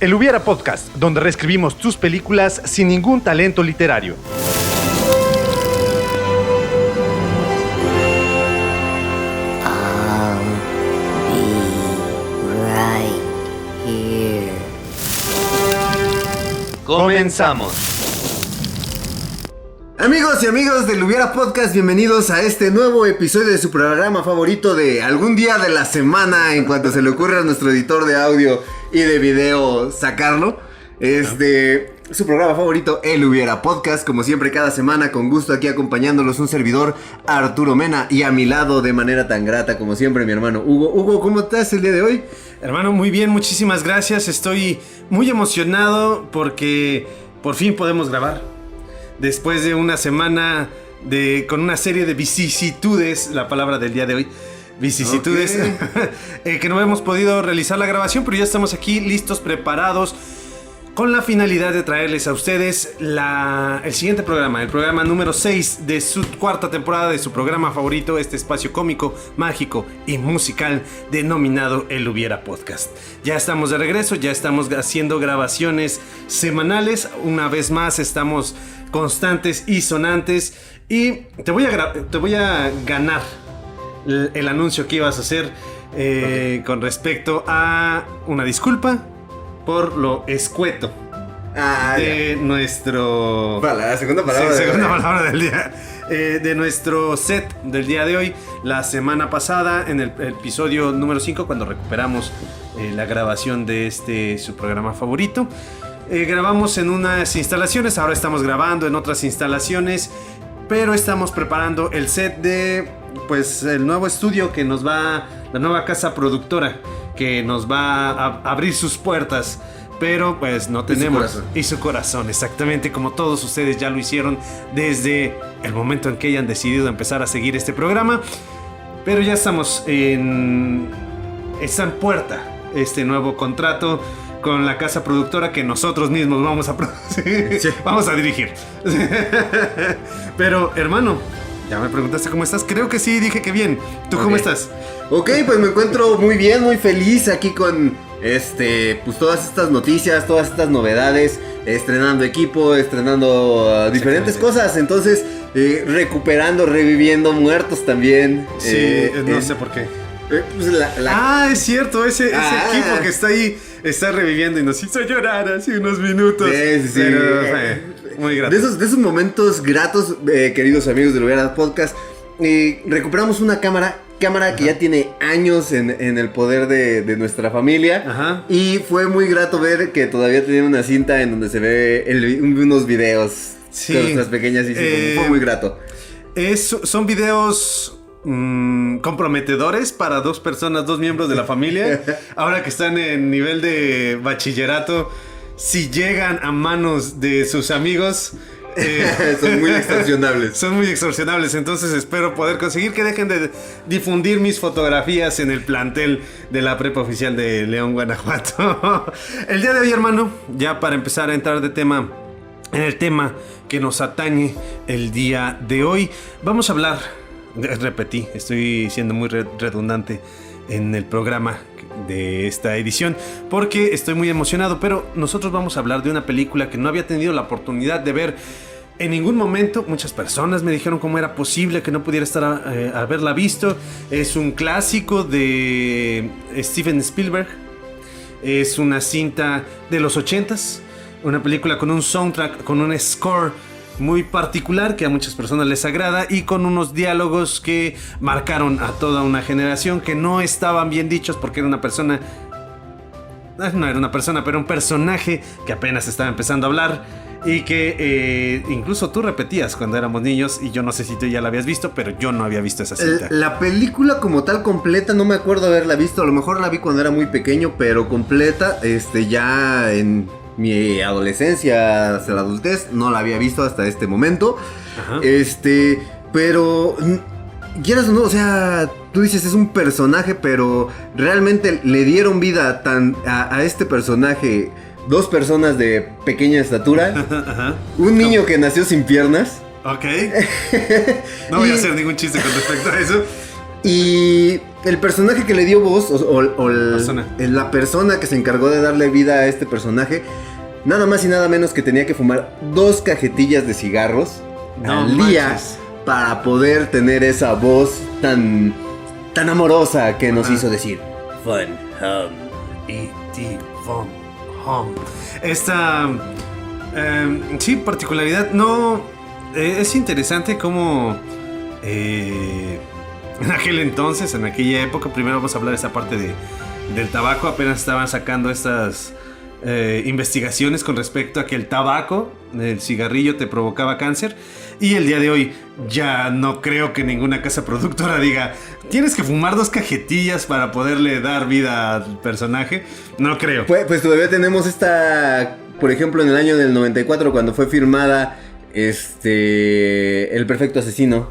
El Hubiera Podcast, donde reescribimos tus películas sin ningún talento literario. Comenzamos. Amigos y amigos del Hubiera Podcast, bienvenidos a este nuevo episodio de su programa favorito de algún día de la semana, en cuanto se le ocurra a nuestro editor de audio y de video sacarlo. Su programa favorito, El Hubiera Podcast, como siempre cada semana, con gusto aquí acompañándolos un servidor, Arturo Mena, y a mi lado de manera tan grata como siempre mi hermano Hugo. Hugo, ¿cómo estás el día de hoy? Hermano, muy bien, muchísimas gracias. Estoy muy emocionado porque por fin podemos grabar. Después de una semana con una serie de vicisitudes, la palabra del día de hoy, vicisitudes, okay. Que no hemos podido realizar la grabación, pero ya estamos aquí listos, preparados, con la finalidad de traerles a ustedes el siguiente programa, el programa número 6 de su cuarta temporada de su programa favorito, este espacio cómico, mágico y musical denominado El Hubiera Podcast. Ya estamos de regreso, ya estamos haciendo grabaciones semanales, una vez más estamos constantes y sonantes, y te voy a ganar el anuncio que ibas a hacer con respecto a una disculpa por lo escueto de nuestro... La segunda palabra. Sí, segunda palabra del día. De nuestro set del día de hoy. La semana pasada, en el episodio número 5, cuando recuperamos la grabación de su programa favorito, grabamos en unas instalaciones, ahora estamos grabando en otras instalaciones, pero estamos preparando el set de, pues, el nuevo estudio que nos va, la nueva casa productora que nos va a abrir sus puertas, pero pues no tenemos... Y su corazón, exactamente, como todos ustedes ya lo hicieron desde el momento en que hayan decidido empezar a seguir este programa. Pero ya estamos está en puerta este nuevo contrato con la casa productora que nosotros mismos vamos a producir, sí. Vamos a dirigir. Pero, hermano, ya me preguntaste cómo estás. Creo que sí, dije que bien. ¿Tú cómo estás? Ok, pues me encuentro muy bien, muy feliz aquí con pues todas estas noticias, todas estas novedades, estrenando equipo, estrenando diferentes cosas. Entonces, recuperando, reviviendo muertos también. Sí, no sé por qué. Pues es cierto, ese equipo que está ahí está reviviendo y nos hizo llorar hace unos minutos. Sí. Pero, muy grato. De esos momentos gratos, queridos amigos del Hubiera Podcast, recuperamos una cámara que ya tiene años en el poder de nuestra familia. Ajá. Y fue muy grato ver que todavía tenía una cinta en donde se ve unos videos, sí, con nuestras pequeñas hijas. Fue muy grato. Son videos comprometedores para dos miembros de la familia. Ahora que están en nivel de bachillerato, si llegan a manos de sus amigos, son muy extorsionables. Son muy extorsionables. Entonces espero poder conseguir que dejen de difundir mis fotografías en el plantel de la prepa oficial de León, Guanajuato. El día de hoy, hermano, ya para empezar a entrar en el tema que nos atañe el día de hoy, vamos a hablar, repetí, estoy siendo muy redundante en el programa de esta edición porque estoy muy emocionado, pero nosotros vamos a hablar de una película que no había tenido la oportunidad de ver en ningún momento. Muchas personas me dijeron cómo era posible que no pudiera estar haberla visto. Es un clásico de Steven Spielberg, es una cinta de los 80s, una película con un soundtrack, con un score muy particular que a muchas personas les agrada y con unos diálogos que marcaron a toda una generación, que no estaban bien dichos porque era una persona... No era una persona, pero un personaje que apenas estaba empezando a hablar y que incluso tú repetías cuando éramos niños, y yo no sé si tú ya la habías visto, pero yo no había visto esa cinta. La película como tal completa no me acuerdo haberla visto, a lo mejor la vi cuando era muy pequeño, pero completa ya en mi adolescencia hasta la adultez no la había visto hasta este momento. Ajá. Pero quieras o no, o sea, tú dices es un personaje, pero realmente le dieron vida a este personaje dos personas de pequeña estatura. Ajá. Un niño que nació sin piernas. Ok. No voy a hacer ningún chiste con respecto a eso. Y el personaje que le dio voz, Persona. la persona que se encargó de darle vida a este personaje, nada más y nada menos que tenía que fumar 2 cajetillas de cigarros No al día manches. para poder tener esa voz tan amorosa que nos Ajá. hizo decir Fun Home. E.T. Von Home. Esta sí, particularidad. No, es interesante cómo en aquel entonces, en aquella época, primero vamos a hablar de esa parte del tabaco. Apenas estaban sacando estas investigaciones con respecto a que el tabaco, el cigarrillo, te provocaba cáncer. Y el día de hoy ya no creo que ninguna casa productora diga tienes que fumar 2 cajetillas para poderle dar vida al personaje. No creo. Pues todavía tenemos esta, por ejemplo, en el año del 94 cuando fue firmada El Perfecto Asesino,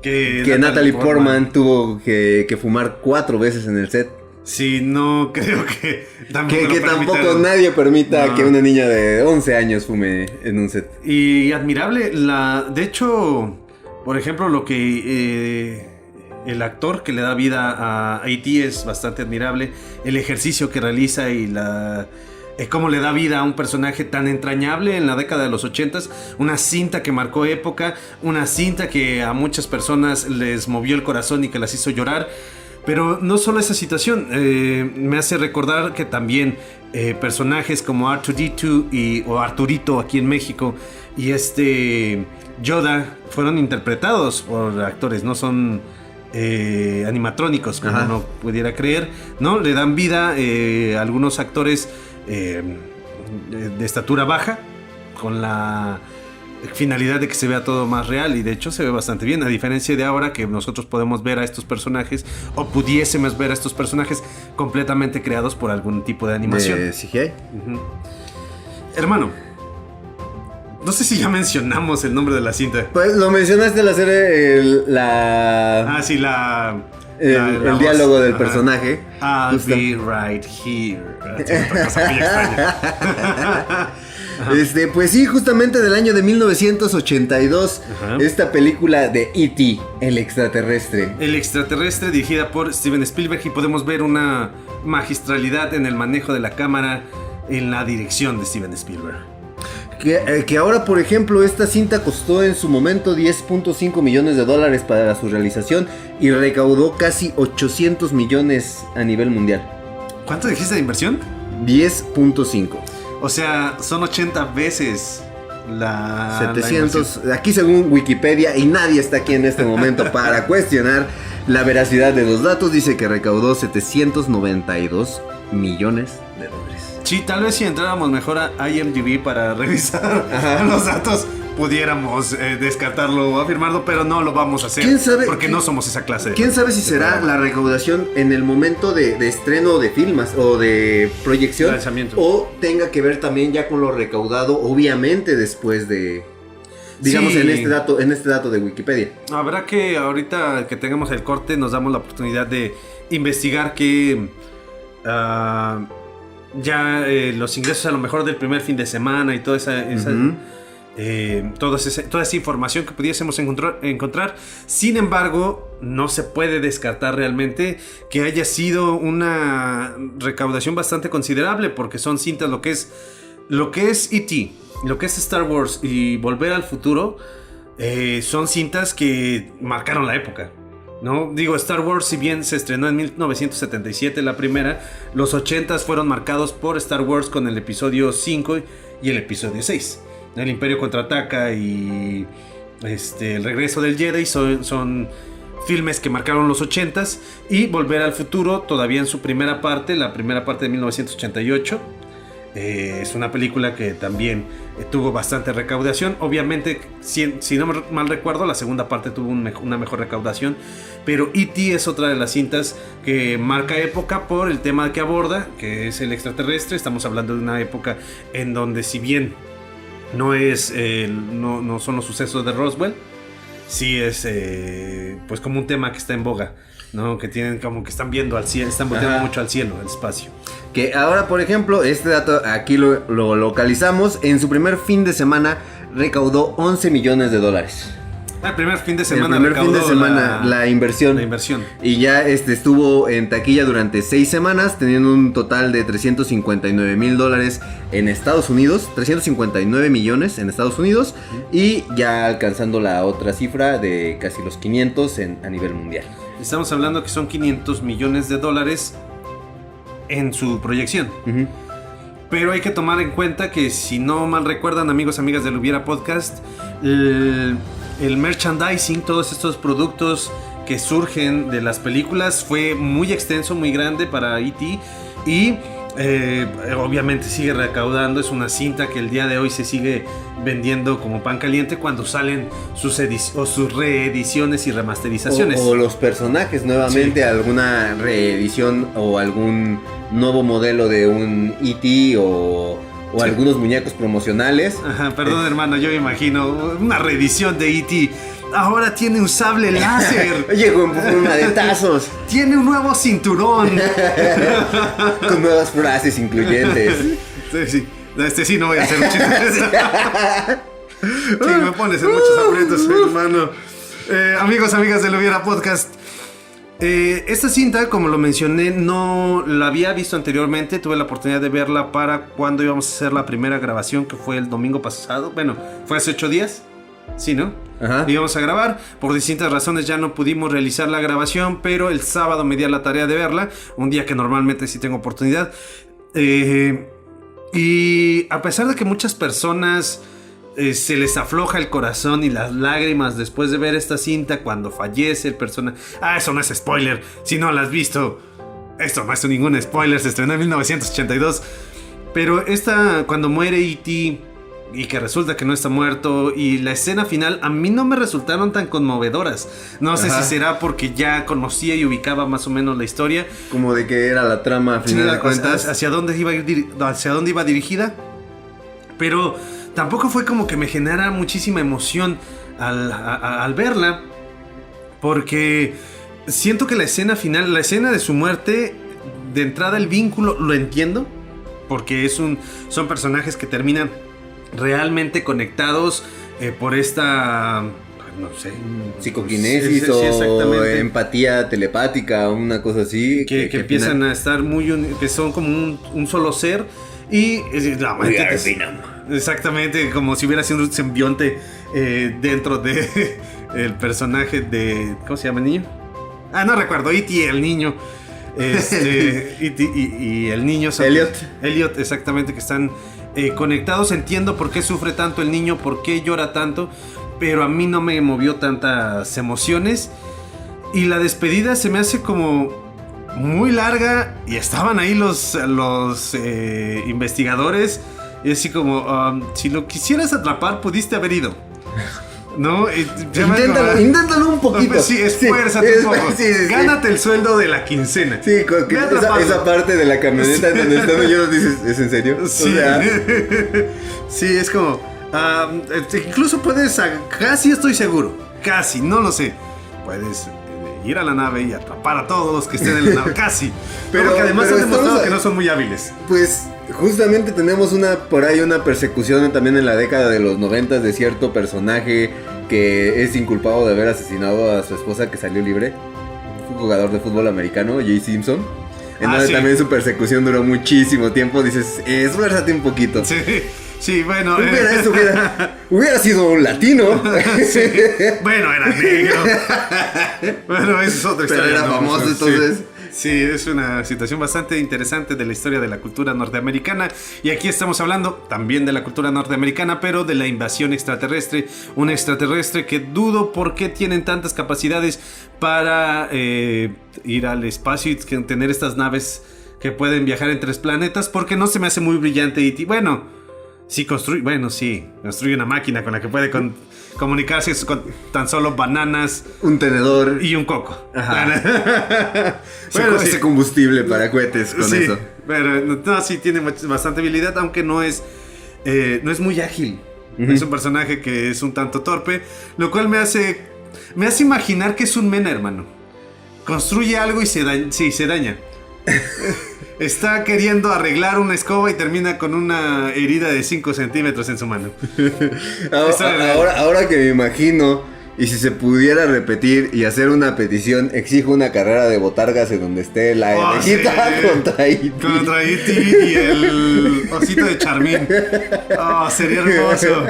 que Natalie Portman tuvo que fumar 4 veces en el set. Sí, no creo que tampoco, Que lo tampoco permitieron. nadie permita No. que una niña de 11 años fume en un set. Y admirable, de hecho, por ejemplo, lo que el actor que le da vida a E.T. es bastante admirable. El ejercicio que realiza y cómo le da vida a un personaje tan entrañable en la década de los 80s. Una cinta que marcó época, una cinta que a muchas personas les movió el corazón y que las hizo llorar. Pero no solo esa situación, me hace recordar que también personajes como R2D2 o Arturito aquí en México y Yoda fueron interpretados por actores, no son animatrónicos como Ajá. uno pudiera creer, ¿no? Le dan vida a algunos actores de estatura baja con la finalidad de que se vea todo más real, y de hecho se ve bastante bien, a diferencia de ahora que nosotros podemos ver a estos personajes o pudiésemos ver a estos personajes completamente creados por algún tipo de animación. ¿De CGI? Ujú. Hermano, no sé si ya mencionamos el nombre de la cinta. Pues lo mencionaste al hacer el Sí, la voz. diálogo del Ajá. personaje. I'll Justo. be right here. Tiene otra cosa muy extraña. Pues sí, justamente del año de 1982, Ajá. esta película de E.T., el extraterrestre. El extraterrestre, dirigida por Steven Spielberg, y podemos ver una magistralidad en el manejo de la cámara en la dirección de Steven Spielberg. Que ahora, por ejemplo, esta cinta costó en su momento $10.5 millones para su realización y recaudó casi 800 millones a nivel mundial. ¿Cuánto dijiste de inversión? 10.5. O sea, son 80 veces la 700, aquí según Wikipedia, y nadie está aquí en este momento para cuestionar la veracidad de los datos, dice que recaudó 792 millones de dólares. Sí, tal vez si entráramos mejor a IMDb para revisar los datos, pudiéramos descartarlo o afirmarlo, pero no lo vamos a hacer. ¿Quién sabe? Porque no somos esa clase de... ¿Quién sabe si será la recaudación en el momento de estreno de filmas o de proyección? Lanzamiento. O tenga que ver también ya con lo recaudado, obviamente después de... Digamos Sí. en este dato de Wikipedia. Habrá que, ahorita que tengamos el corte, nos damos la oportunidad de investigar que los ingresos a lo mejor del primer fin de semana y toda Ujú. toda esa información que pudiésemos encontrar. Sin embargo, no se puede descartar realmente que haya sido una recaudación bastante considerable, porque son cintas, lo que es E.T., lo que es Star Wars y Volver al Futuro, son cintas que marcaron la época, ¿no? Digo, Star Wars, si bien se estrenó en 1977 la primera, los 80s fueron marcados por Star Wars con el episodio 5 y el episodio 6. El Imperio Contraataca y el Regreso del Jedi son filmes que marcaron los 80s, y Volver al Futuro todavía en su primera parte, la primera parte de 1988. Es una película que también tuvo bastante recaudación. Obviamente, si no mal recuerdo, la segunda parte tuvo una mejor recaudación. Pero E.T. es otra de las cintas que marca época por el tema que aborda, que es el extraterrestre. Estamos hablando de una época en donde, si bien no son los sucesos de Roswell, sí es pues como un tema que está en boga, ¿no? Que tienen como que están viendo al cielo, están volteando mucho al cielo, al espacio. Que ahora, por ejemplo, este dato aquí lo localizamos. En su primer fin de semana recaudó $11 millones. El primer fin de El semana. primer fin de recaudó semana, la inversión. La inversión. Y ya estuvo en taquilla durante 6 semanas, teniendo un total de $359,000 en Estados Unidos, 359 millones en Estados Unidos, y ya alcanzando la otra cifra de casi los 500 a nivel mundial. Estamos hablando que son $500 millones en su proyección. Ujú. Pero hay que tomar en cuenta que, si no mal recuerdan, amigos, amigas del Hubiera Podcast, el merchandising, todos estos productos que surgen de las películas, fue muy extenso, muy grande para E.T. Y obviamente sigue recaudando. Es una cinta que el día de hoy se sigue vendiendo como pan caliente cuando salen sus reediciones y remasterizaciones. O los personajes nuevamente, Sí. alguna reedición o algún nuevo modelo de un E.T. o Sí. algunos muñecos promocionales. Ajá, perdón, hermano, yo me imagino una reedición de E.T. Ahora tiene un sable láser. Llegó en una de tazos. Tiene un nuevo cinturón. Con nuevas frases incluyentes. Sí. Sí no voy a hacer un chiste. Sí, me pones en muchos aprietos, hermano. Amigos, amigas del Hubiera Podcast. Esta cinta, como lo mencioné, no la había visto anteriormente. Tuve la oportunidad de verla para cuando íbamos a hacer la primera grabación, que fue el domingo pasado. Bueno, fue hace 8 días. Sí, ¿no? Ajá. Íbamos a grabar. Por distintas razones ya no pudimos realizar la grabación, pero el sábado me di a la tarea de verla. Un día que normalmente sí tengo oportunidad. Y a pesar de que muchas personas se les afloja el corazón y las lágrimas después de ver esta cinta cuando fallece el personaje. Eso no es spoiler. Si no la has visto, esto no es ningún spoiler. Se estrenó en 1982. Pero cuando muere E.T. y que resulta que no está muerto, y la escena final a mí no me resultaron tan conmovedoras. No sé Ajá. si será porque ya conocía y ubicaba más o menos la historia. Como de que era la trama a final de cuentas. ¿Hacia dónde iba dirigida? Pero tampoco fue como que me generara muchísima emoción al verla, porque siento que la escena final, la escena de su muerte, de entrada el vínculo lo entiendo, porque son personajes que terminan realmente conectados por esta, no sé, Psicoquinesis sí, o exactamente. empatía telepática, una cosa así. Que empiezan a estar que son como un solo ser. Y la We are mente Venom. exactamente, como si hubiera sido un simbionte dentro de el personaje de, ¿cómo se llama el niño? No recuerdo. E.T. el niño, E.T. y el niño Elliot, exactamente, que están conectados. Entiendo por qué sufre tanto el niño, por qué llora tanto, pero a mí no me movió tantas emociones. Y la despedida se me hace como muy larga, y estaban ahí los investigadores, y así como, si lo quisieras atrapar pudiste haber ido, ¿no? Inténtalo un poquito. Sí, esfuérzate un poco. Sí. Gánate el sueldo de la quincena. Sí, Ve a atraparlo. esa parte de la camioneta en donde están ellos, dices, ¿es en serio? Sí, O sea, sí, es como, incluso puedes, casi estoy seguro, casi, no lo sé, puedes ir a la nave y atrapar a todos los que estén en la nave, casi. Pero que además han demostrado que no son muy hábiles. pues justamente tenemos por ahí una persecución también en la década de los 90 de cierto personaje que es inculpado de haber asesinado a su esposa, que salió libre. Un jugador de fútbol americano, Jay Simpson. En donde sí. También su persecución duró muchísimo tiempo. Dices, esfuérzate un poquito. Sí, bueno. Hubiera sido un latino. Sí. Bueno, era negro. Bueno, esa es otra historia. Pero era famoso, entonces. Sí, es una situación bastante interesante de la historia de la cultura norteamericana. Y aquí estamos hablando también de la cultura norteamericana, pero de la invasión extraterrestre. Un extraterrestre que dudo por qué tienen tantas capacidades para ir al espacio y tener estas naves que pueden viajar entre planetas, porque no se me hace muy brillante. Y bueno, sí construye una máquina con la que puede comunicarse con tan solo bananas, Un tenedor y un coco. Ajá. Bueno, ese combustible para cohetes con eso. Pero no, sí tiene bastante habilidad, aunque no es muy ágil. Uh-huh. Es un personaje que es un tanto torpe, lo cual me hace imaginar que es un mena, hermano. Construye algo y se daña. Está queriendo arreglar una escoba y termina con una herida de 5 centímetros en su mano. Ahora que me imagino Y si se pudiera repetir y hacer una petición, exijo una carrera de botargas en donde esté la abejita contra E.T. Contra E.T. y el osito de Charmín. Oh, sería hermoso.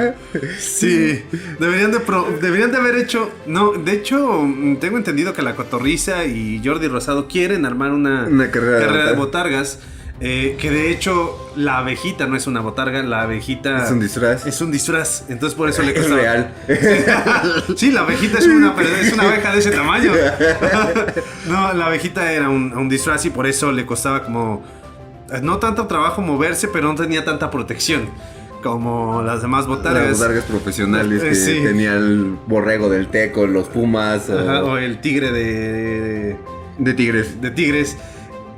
Sí. Deberían de haber hecho... No, de hecho, tengo entendido que la Cotorrisa y Jordi Rosado quieren armar una carrera de botargas. Que de hecho la abejita no es una botarga, la abejita es un disfraz. Es un disfraz, entonces por eso le Es costaba. real. Sí, la abejita es una abeja de ese tamaño. No, la abejita era un disfraz y por eso le costaba como no tanto trabajo moverse, pero no tenía tanta protección como las demás botargas. Las botargas profesionales que sí. tenía el borrego del Teco, los pumas o el tigre de tigres. De tigres.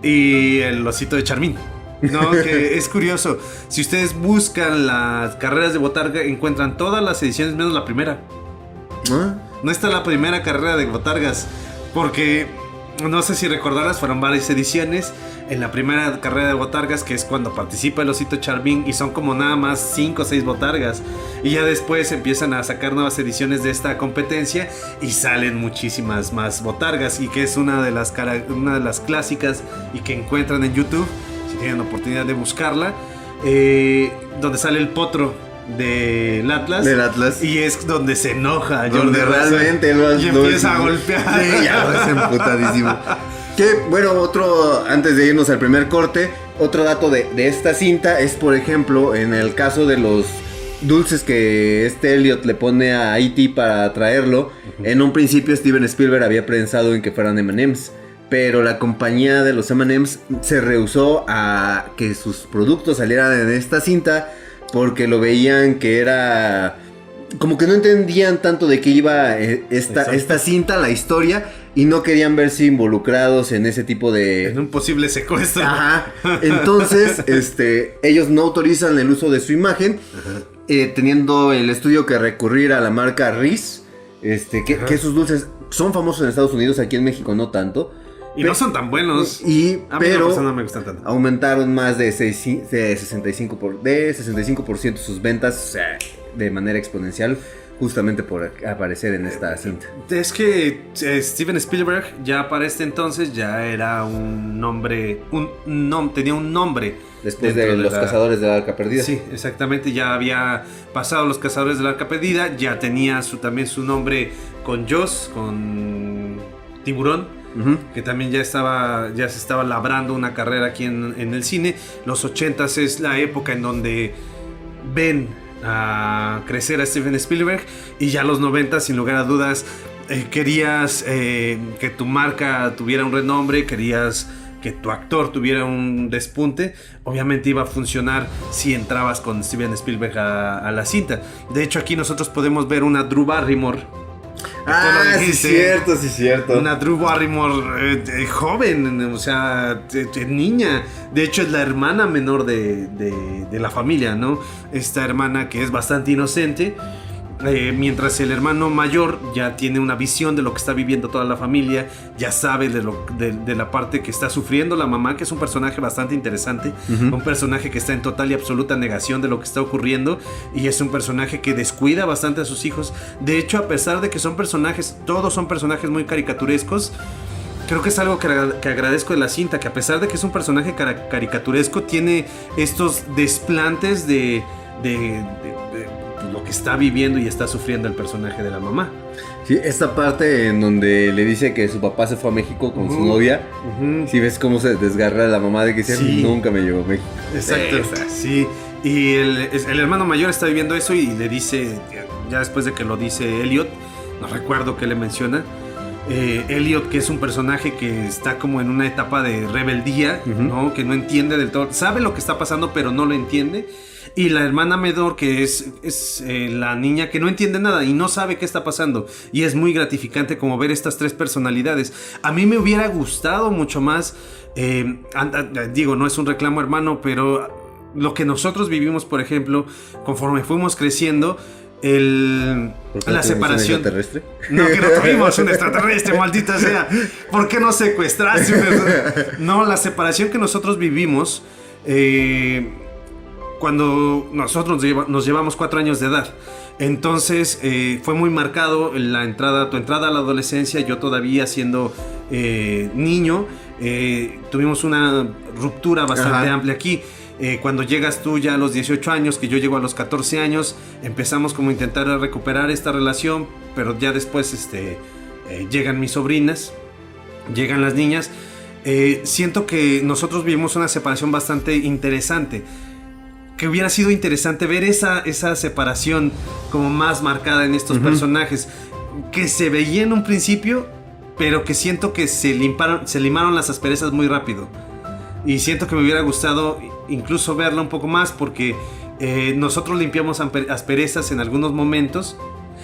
Y el osito de Charmín. No, que es curioso. Si ustedes buscan las carreras de botarga, encuentran todas las ediciones menos la primera. ¿Ah? No está la primera carrera de botargas. Porque, no sé si recordarás, fueron varias ediciones. En la primera carrera de botargas, que es cuando participa el osito Charmín, y son como nada más 5 o 6 botargas. Y ya después empiezan a sacar nuevas ediciones de esta competencia y salen muchísimas más botargas. Y que es una de las clásicas y que encuentran en YouTube, si tienen oportunidad de buscarla, donde sale el potro del Atlas. Del Atlas. Y es donde se enoja Donde realmente y empieza a golpear. Sí, ya lo es emputadísimo. Que bueno, antes de irnos al primer corte, otro dato de esta cinta es, por ejemplo, en el caso de los dulces que Elliot le pone a E.T. para traerlo. En un principio Steven Spielberg había pensado en que fueran M&M's, pero la compañía de los M&M's se rehusó a que sus productos salieran en esta cinta porque lo veían que era... como que no entendían tanto de qué iba esta cinta, la historia, y no querían verse involucrados en ese tipo de... En un posible secuestro. Ajá. Entonces, ellos no autorizan el uso de su imagen, teniendo el estudio que recurrir a la marca Reese, que esos dulces son famosos en Estados Unidos, aquí en México no tanto. Y no son tan buenos. Pero no me gustan tanto. Aumentaron más de 65% sus ventas, o sea, de manera exponencial, justamente por aparecer en esta cinta. Es que Steven Spielberg ya para este entonces ya era un nombre, tenía un nombre. Después de Los Cazadores del Arca Perdida. Sí, exactamente, ya había pasado Los Cazadores del Arca Perdida, ya tenía también su nombre con Jaws, con Tiburón. Que también ya se estaba labrando una carrera aquí en el cine. Los 80s es la época en donde ven a crecer a Steven Spielberg, y ya los 90s, sin lugar a dudas, querías que tu marca tuviera un renombre, querías que tu actor tuviera un despunte. Obviamente iba a funcionar si entrabas con Steven Spielberg a la cinta. De hecho, aquí nosotros podemos ver una Drew Barrymore. Sí, cierto. Una Drew Barrymore joven, o sea, niña. De hecho, es la hermana menor de la familia, ¿no? Esta hermana que es bastante inocente. Mientras el hermano mayor ya tiene una visión de lo que está viviendo toda la familia, ya sabe de la parte que está sufriendo la mamá, que es un personaje bastante interesante, un personaje que está en total y absoluta negación de lo que está ocurriendo, y es un personaje que descuida bastante a sus hijos. De hecho, a pesar de que todos son personajes muy caricaturescos, creo que es algo que agradezco de la cinta, que a pesar de que es un personaje caricaturesco, tiene estos desplantes de lo que está viviendo y está sufriendo el personaje de la mamá. Sí, esta parte en donde le dice que su papá se fue a México con su novia. Si ves cómo se desgarra la mamá de que sí, nunca me llevó a México. Exacto, sí. Y el hermano mayor está viviendo eso y le dice, ya después de que lo dice Elliot, no recuerdo qué le menciona, Elliot, que es un personaje que está como en una etapa de rebeldía, ¿no? Que no entiende del todo, sabe lo que está pasando pero no lo entiende. Y la hermana menor, que es la niña que no entiende nada y no sabe qué está pasando. Y es muy gratificante como ver estas tres personalidades. A mí me hubiera gustado mucho más, digo, no es un reclamo, hermano, pero lo que nosotros vivimos, por ejemplo, conforme fuimos creciendo, la separación. ¿Un extraterrestre? No, que no tuvimos un extraterrestre, maldita sea. ¿Por qué no secuestraste? No, la separación que nosotros vivimos cuando nosotros nos llevamos 4 años de edad. Entonces fue muy marcado tu entrada a la adolescencia. Yo todavía siendo niño, tuvimos una ruptura bastante amplia aquí. Cuando llegas tú ya a los 18 años, que yo llego a los 14 años, empezamos como a intentar recuperar esta relación, pero ya después llegan mis sobrinas, llegan las niñas. Siento que nosotros vivimos una separación bastante interesante. Que hubiera sido interesante ver esa separación como más marcada en estos personajes, que se veía en un principio, pero que siento que se limaron las asperezas muy rápido. Y siento que me hubiera gustado incluso verla un poco más, porque nosotros limpiamos asperezas en algunos momentos,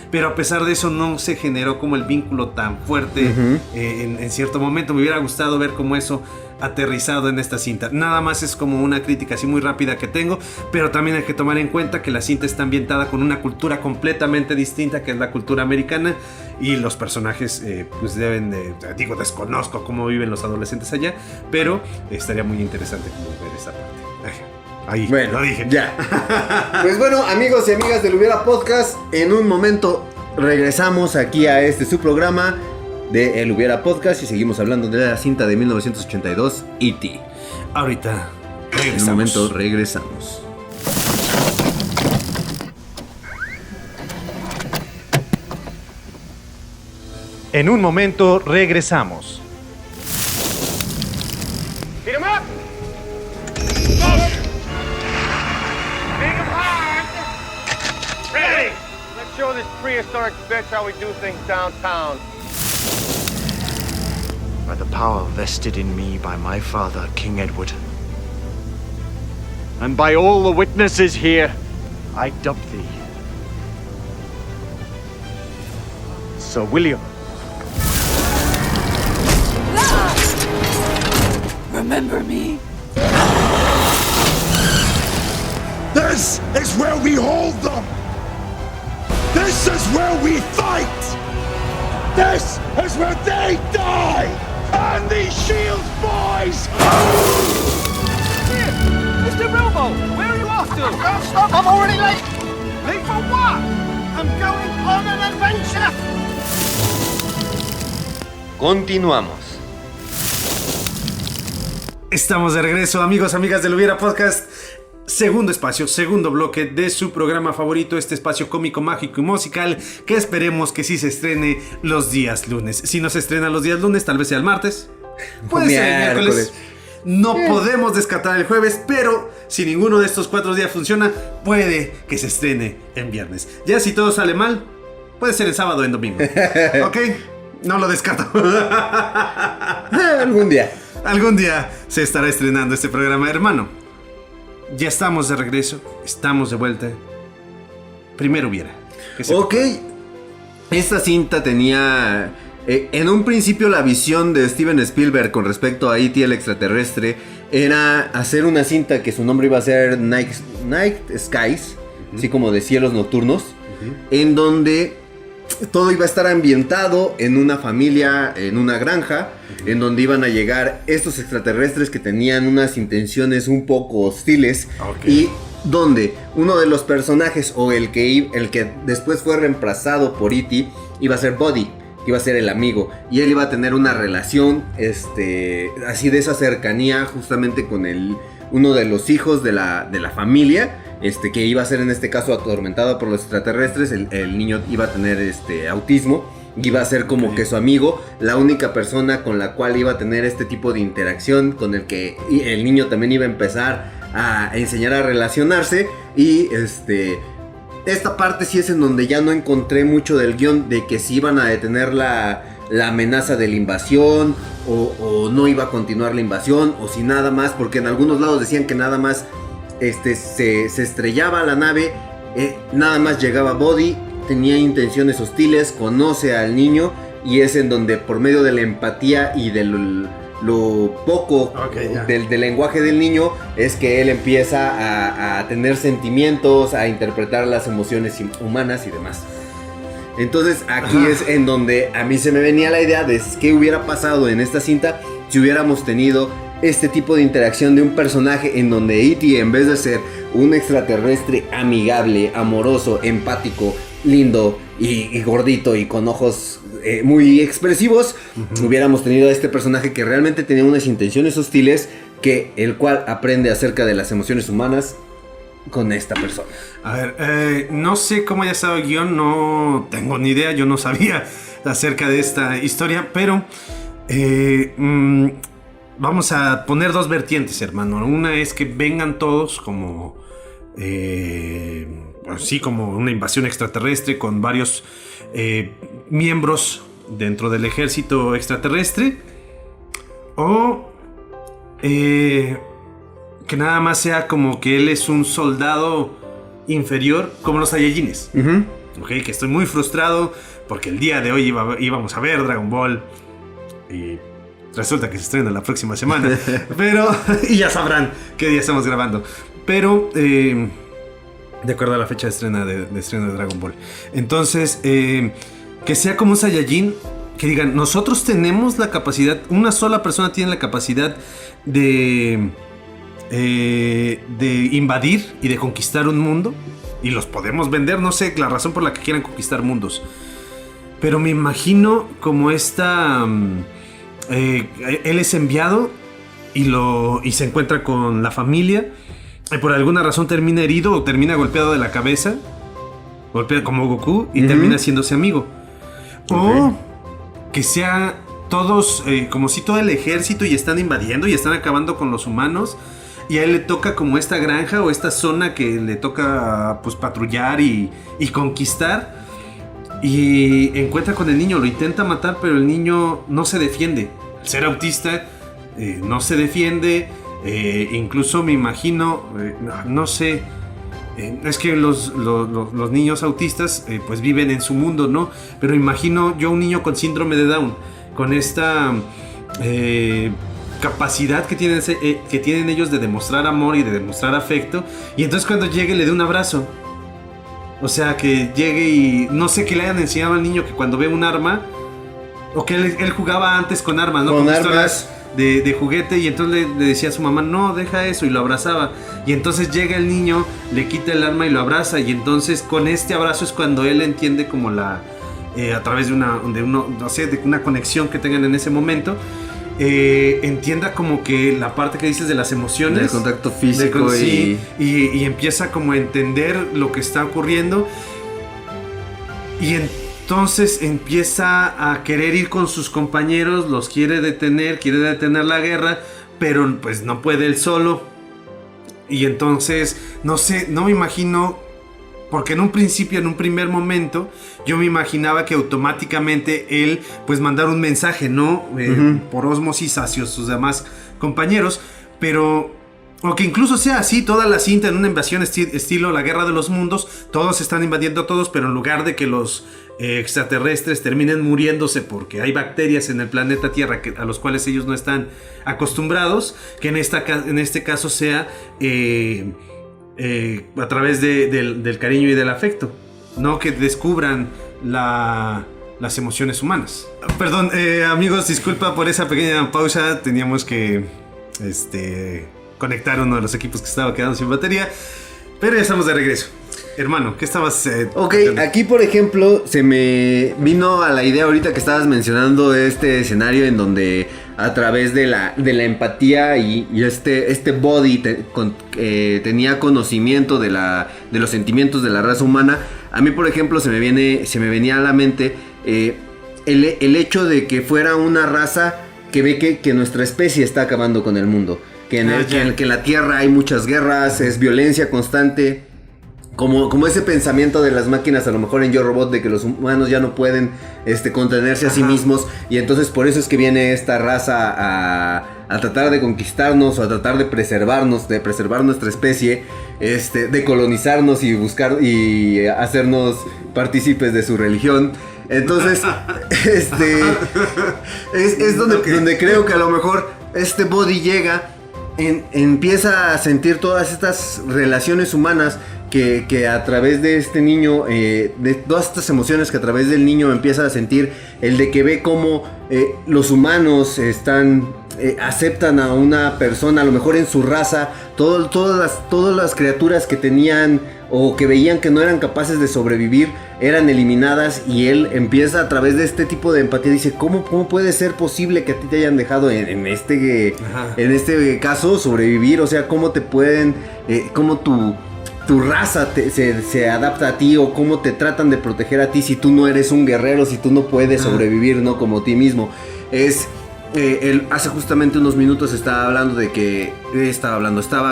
pero a pesar de eso no se generó como el vínculo tan fuerte en cierto momento. Me hubiera gustado ver como eso aterrizado en esta cinta. Nada más es como una crítica así muy rápida que tengo, pero también hay que tomar en cuenta que la cinta está ambientada con una cultura completamente distinta, que es la cultura americana, y los personajes pues deben de, desconozco cómo viven los adolescentes allá, pero estaría muy interesante como ver esa parte. Ahí, bueno, lo dije. Ya. Pues bueno, amigos y amigas del Hubiera Podcast, en un momento regresamos aquí a su programa de El Hubiera Podcast y seguimos hablando de la cinta de 1982, E.T. Ahorita regresamos. En un momento regresamos. En un momento regresamos. Beat 'em up! Big 'em hard! Ready! Let's show this prehistoric bitch how we do things downtown. By the power vested in me by my father, King Edward, and by all the witnesses here, I dub thee Sir William. Remember me? This is where we hold them! This is where we fight! This is where they die! And these shields, boys! Here! Mr. Bilbo! Where are you off to? Don't stop! I'm already late! Late for what? I'm going on an adventure! Continuamos. Estamos de regreso, amigos, amigas del Hubiera Podcast. Segundo espacio, segundo bloque de su programa favorito, este espacio cómico, mágico y musical, que esperemos que sí se estrene los días lunes. Si no se estrena los días lunes, tal vez sea el martes, puede ser el miércoles. No podemos descartar el jueves, pero si ninguno de estos 4 días funciona, puede que se estrene en viernes. Ya si todo sale mal, puede ser el sábado o en domingo. ¿Ok? No lo descarto. Algún día. Algún día se estará estrenando este programa, hermano. Ya estamos de regreso, estamos de vuelta. Primero Hubiera. Ok. Esta cinta tenía en un principio la visión de Steven Spielberg con respecto a E.T. el extraterrestre era hacer una cinta que su nombre iba a ser Night Skies, así como de cielos nocturnos, en donde todo iba a estar ambientado en una familia, en una granja, en donde iban a llegar estos extraterrestres que tenían unas intenciones un poco hostiles, y donde uno de los personajes, o el que después fue reemplazado por E.T., iba a ser Buddy, que iba a ser el amigo, y él iba a tener una relación así de esa cercanía justamente con uno de los hijos de la familia, que iba a ser en este caso atormentado por los extraterrestres. El niño iba a tener autismo, y iba a ser como que su amigo, la única persona con la cual iba a tener este tipo de interacción, con el que el niño también iba a empezar a enseñar a relacionarse. Y esta parte sí es en donde ya no encontré mucho del guión, de que si iban a detener la amenaza de la invasión, o no iba a continuar la invasión, o si nada más, porque en algunos lados decían que nada más se estrellaba la nave, nada más llegaba Buddy, tenía intenciones hostiles, conoce al niño, y es en donde por medio de la empatía y de lo poco del lenguaje del niño, es que él empieza a tener sentimientos, a interpretar las emociones humanas y demás. Entonces aquí es en donde a mí se me venía la idea de qué hubiera pasado en esta cinta si hubiéramos tenido este tipo de interacción de un personaje en donde E.T., en vez de ser un extraterrestre amigable, amoroso, empático, lindo y gordito y con ojos muy expresivos, hubiéramos tenido a este personaje que realmente tenía unas intenciones hostiles, el cual aprende acerca de las emociones humanas con esta persona. A ver, no sé cómo haya estado el guión, no tengo ni idea, yo no sabía acerca de esta historia, pero vamos a poner dos vertientes, hermano. Una es que vengan todos como como una invasión extraterrestre con varios miembros dentro del ejército extraterrestre, o que nada más sea como que él es un soldado inferior, como los Saiyajines. Okay, que estoy muy frustrado porque el día de hoy íbamos a ver Dragon Ball y resulta que se estrena la próxima semana. Pero, y ya sabrán qué día estamos grabando. Pero, de acuerdo a la fecha de estreno de Dragon Ball. Entonces, que sea como un Saiyajin, que digan, nosotros tenemos la capacidad, una sola persona tiene la capacidad de invadir y de conquistar un mundo, y los podemos vender, no sé la razón por la que quieran conquistar mundos, pero me imagino como él es enviado y se encuentra con la familia y por alguna razón termina herido o termina golpeado de la cabeza, golpea como Goku y termina haciéndose amigo. O que sea todos como si todo el ejército y están invadiendo y están acabando con los humanos, y a él le toca como esta granja o esta zona que le toca pues patrullar y conquistar, y encuentra con el niño, lo intenta matar, pero el niño no se defiende. El ser autista no se defiende, incluso me imagino, no sé, es que los niños autistas pues viven en su mundo, ¿no? Pero imagino yo un niño con síndrome de Down, con esta capacidad que tienen ellos de demostrar amor y de demostrar afecto, y entonces cuando llegue le dé un abrazo. O sea, que llegue y no sé, que le hayan enseñado al niño que cuando ve un arma, o que él jugaba antes con armas, ¿no? Con armas de juguete, y entonces le decía a su mamá, no, deja eso, y lo abrazaba. Y entonces llega el niño, le quita el arma y lo abraza, y entonces con este abrazo es cuando él entiende como a través de una conexión que tengan en ese momento, entienda como que la parte que dices de las emociones, del contacto físico, y empieza como a entender lo que está ocurriendo, y entonces empieza a querer ir con sus compañeros, los quiere detener la guerra, pero pues no puede él solo. Y entonces no sé, no me imagino, porque en un principio, en un primer momento, yo me imaginaba que automáticamente él pues mandara un mensaje, ¿no? Por ósmosis hacia sus demás compañeros, pero o que incluso sea así toda la cinta en una invasión estilo la Guerra de los Mundos, todos están invadiendo a todos, pero en lugar de que los extraterrestres terminen muriéndose porque hay bacterias en el planeta Tierra a los cuales ellos no están acostumbrados, que en este caso sea a través del cariño y del afecto, no que descubran las emociones humanas. Perdón, amigos, disculpa por esa pequeña pausa, teníamos que conectar uno de los equipos que estaba quedando sin batería, pero ya estamos de regreso. Hermano, ¿qué estabas contando? Aquí por ejemplo se me vino a la idea ahorita que estabas mencionando este escenario en donde a través de la empatía y este body tenía conocimiento de los sentimientos de la raza humana. A mí por ejemplo se me venía a la mente el hecho de que fuera una raza que ve que nuestra especie está acabando con el mundo, que en la Tierra hay muchas guerras, es violencia constante. Como ese pensamiento de las máquinas, a lo mejor en Yo Robot, de que los humanos ya no pueden contenerse a sí mismos, y entonces por eso es que viene esta raza a tratar de conquistarnos, o a tratar de preservar nuestra especie, de colonizarnos y buscar y hacernos partícipes de su religión. Entonces, es donde creo que a lo mejor este body llega, empieza a sentir todas estas relaciones humanas que a través de este niño, de todas estas emociones que a través del niño empieza a sentir, el de que ve cómo los humanos aceptan a una persona, a lo mejor en su raza, todas las criaturas que tenían o que veían que no eran capaces de sobrevivir, eran eliminadas, y él empieza a través de este tipo de empatía, dice, ¿cómo puede ser posible que a ti te hayan dejado en este caso sobrevivir? O sea, ¿cómo te pueden, cómo tu raza se adapta a ti, o cómo te tratan de proteger a ti si tú no eres un guerrero, si tú no puedes sobrevivir, ¿no? Como ti mismo. Él hace justamente unos minutos estaba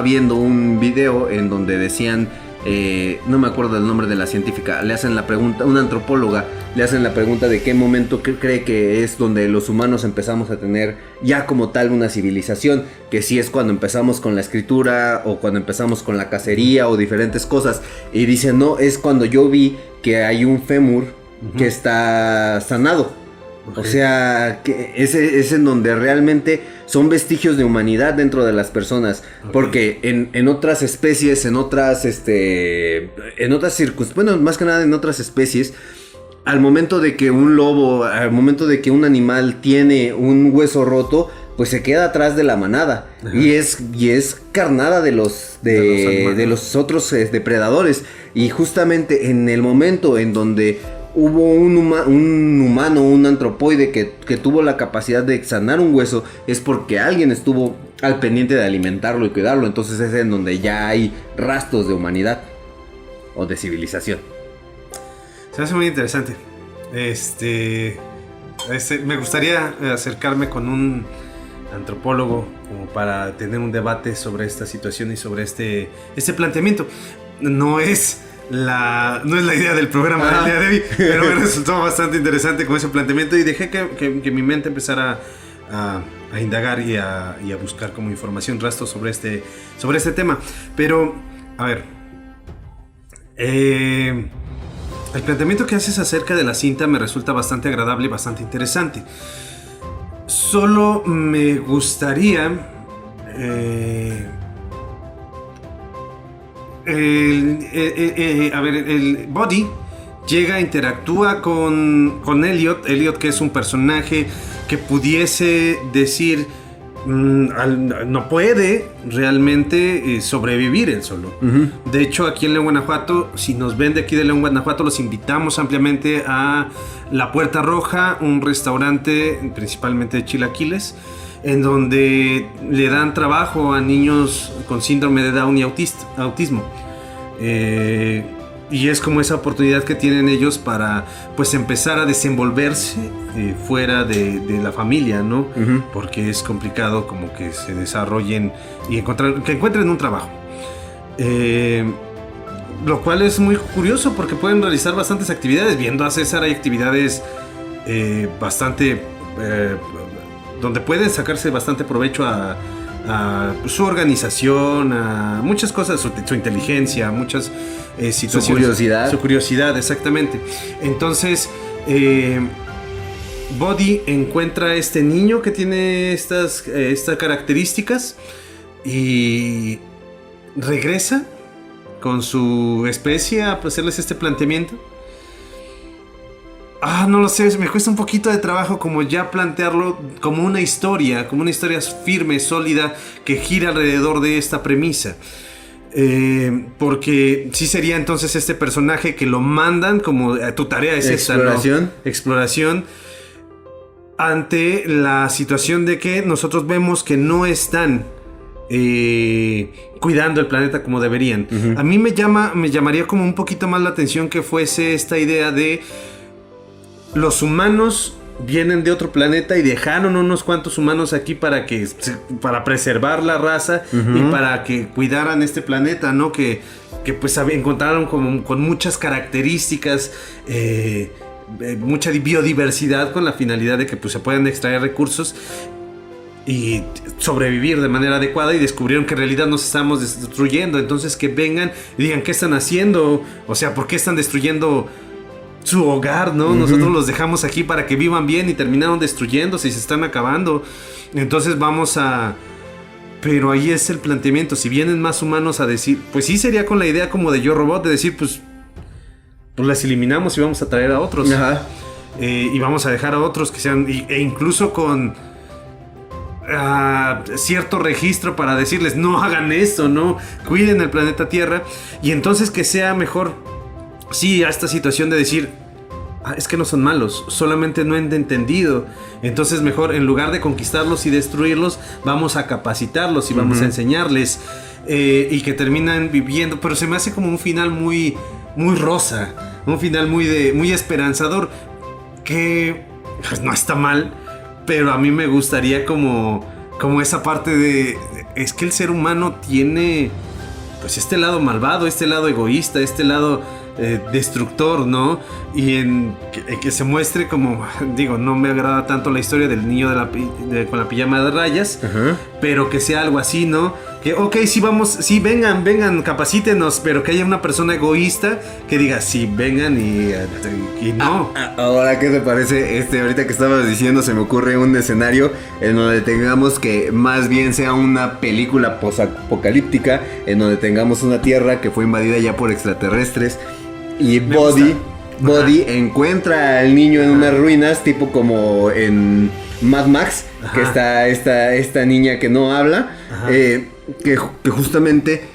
viendo un video en donde decían, no me acuerdo del nombre de la científica, le hacen la pregunta, una antropóloga, le hacen la pregunta de qué momento cree que es donde los humanos empezamos a tener ya como tal una civilización, que si es cuando empezamos con la escritura o cuando empezamos con la cacería o diferentes cosas, y dice, no, es cuando yo vi que hay un fémur que está sanado. Okay. O sea, que es en donde realmente son vestigios de humanidad dentro de las personas. Okay. Porque en otras especies, en otras circunstancias, bueno, más que nada en otras especies, al momento de que un lobo, al momento de que un animal tiene un hueso roto, pues se queda atrás de la manada. Ajá. Y es carnada de los otros depredadores. Y justamente en el momento en donde hubo un humano, un antropoide que tuvo la capacidad de sanar un hueso, es porque alguien estuvo al pendiente de alimentarlo y cuidarlo. Entonces es en donde ya hay rastros de humanidad o de civilización. Se hace muy interesante. Me gustaría acercarme con un antropólogo como para tener un debate sobre esta situación y sobre este planteamiento. No es la idea del programa del día de hoy, pero me resultó bastante interesante con ese planteamiento, y dejé que mi mente empezara a indagar y a buscar como información, rastros sobre este tema. Pero, a ver, el planteamiento que haces acerca de la cinta me resulta bastante agradable y bastante interesante. Solo me gustaría el Buddy llega, interactúa con Elliot, que es un personaje que pudiese decir no puede realmente sobrevivir él solo. Uh-huh. De hecho, aquí en León, Guanajuato, si nos ven de aquí de León, Guanajuato, los invitamos ampliamente a La Puerta Roja, un restaurante principalmente de chilaquiles, en donde le dan trabajo a niños con síndrome de Down y autismo. Y es como esa oportunidad que tienen ellos para pues empezar a desenvolverse fuera de la familia, ¿no? Uh-huh. Porque es complicado como que se desarrollen y que encuentren un trabajo. Lo cual es muy curioso porque pueden realizar bastantes actividades. Viendo a César, hay actividades bastante donde pueden sacarse bastante provecho a su organización, a muchas cosas, su inteligencia, muchas situaciones. Su curiosidad, exactamente. Entonces, Buddy encuentra a este niño que tiene estas características y regresa con su especie a hacerles este planteamiento. No lo sé, me cuesta un poquito de trabajo como ya plantearlo como una historia firme, sólida, que gira alrededor de esta premisa. Porque sí sería entonces este personaje que lo mandan como tu tarea es exploración. Esta, ¿no? Exploración, ante la situación de que nosotros vemos que no están cuidando el planeta como deberían. Uh-huh. A mí me llamaría como un poquito más la atención que fuese esta idea de los humanos vienen de otro planeta y dejaron unos cuantos humanos aquí para preservar la raza. Uh-huh. Y para que cuidaran este planeta, ¿no? Que pues encontraron con muchas características, mucha biodiversidad, con la finalidad de que pues se puedan extraer recursos y sobrevivir de manera adecuada, y descubrieron que en realidad nos estamos destruyendo. Entonces que vengan y digan qué están haciendo, o sea, ¿por qué están destruyendo su hogar, no? Uh-huh. Nosotros los dejamos aquí para que vivan bien y terminaron destruyéndose y se están acabando. Entonces vamos a Pero ahí es el planteamiento. Si vienen más humanos a decir, pues sí sería con la idea como de Yo Robot, de decir, pues las eliminamos y vamos a traer a otros. Ajá. Y vamos a dejar a otros que sean, e incluso con cierto registro para decirles, no hagan esto, no cuiden el planeta Tierra. Y entonces que sea mejor, sí, a esta situación de decir, es que no son malos, solamente no han entendido. Entonces mejor, en lugar de conquistarlos y destruirlos, vamos a capacitarlos y vamos a enseñarles, y que terminan viviendo. Pero se me hace como un final muy, muy rosa, un final muy esperanzador, que pues, no está mal, pero a mí me gustaría como esa parte de, es que el ser humano tiene pues este lado malvado, este lado egoísta, este lado destructor, ¿no? Y que se muestre como, digo, no me agrada tanto la historia del niño con la pijama de rayas, pero que sea algo así, ¿no? Que, ok, sí, vengan, capacítenos, pero que haya una persona egoísta que diga, sí, vengan y no. Ahora, ¿qué te parece? Ahorita que estabas diciendo, se me ocurre un escenario en donde tengamos que más bien sea una película posapocalíptica, en donde tengamos una tierra que fue invadida ya por extraterrestres. Y Buddy encuentra al niño en unas ruinas, tipo como en Mad Max, que está esta niña que no habla, que justamente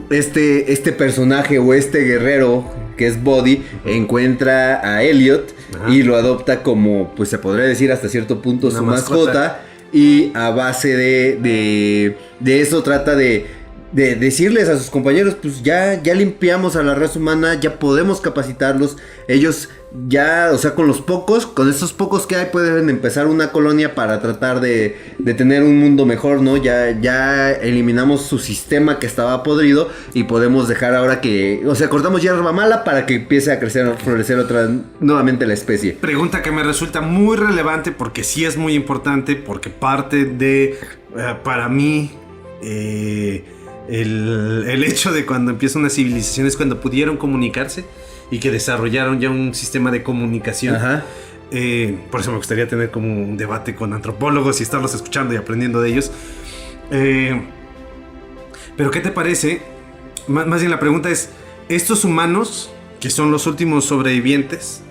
este personaje o este guerrero que es Buddy encuentra a Elliot y lo adopta como, pues se podría decir hasta cierto punto, su mascota, y a base de eso trata de decirles a sus compañeros, pues ya limpiamos a la raza humana, ya podemos capacitarlos, ellos ya, o sea, con estos pocos que hay pueden empezar una colonia para tratar de tener un mundo mejor, ¿no? Ya eliminamos su sistema que estaba podrido y podemos dejar ahora que, o sea, cortamos hierba mala para que empiece a crecer, a florecer nuevamente la especie. Pregunta que me resulta muy relevante porque sí es muy importante, porque parte de, para mí, el hecho de cuando empieza una civilización es cuando pudieron comunicarse y que desarrollaron ya un sistema de comunicación. Por eso me gustaría tener como un debate con antropólogos y estarlos escuchando y aprendiendo de ellos. Pero ¿qué te parece? Más bien la pregunta es, estos humanos, que son los últimos sobrevivientes,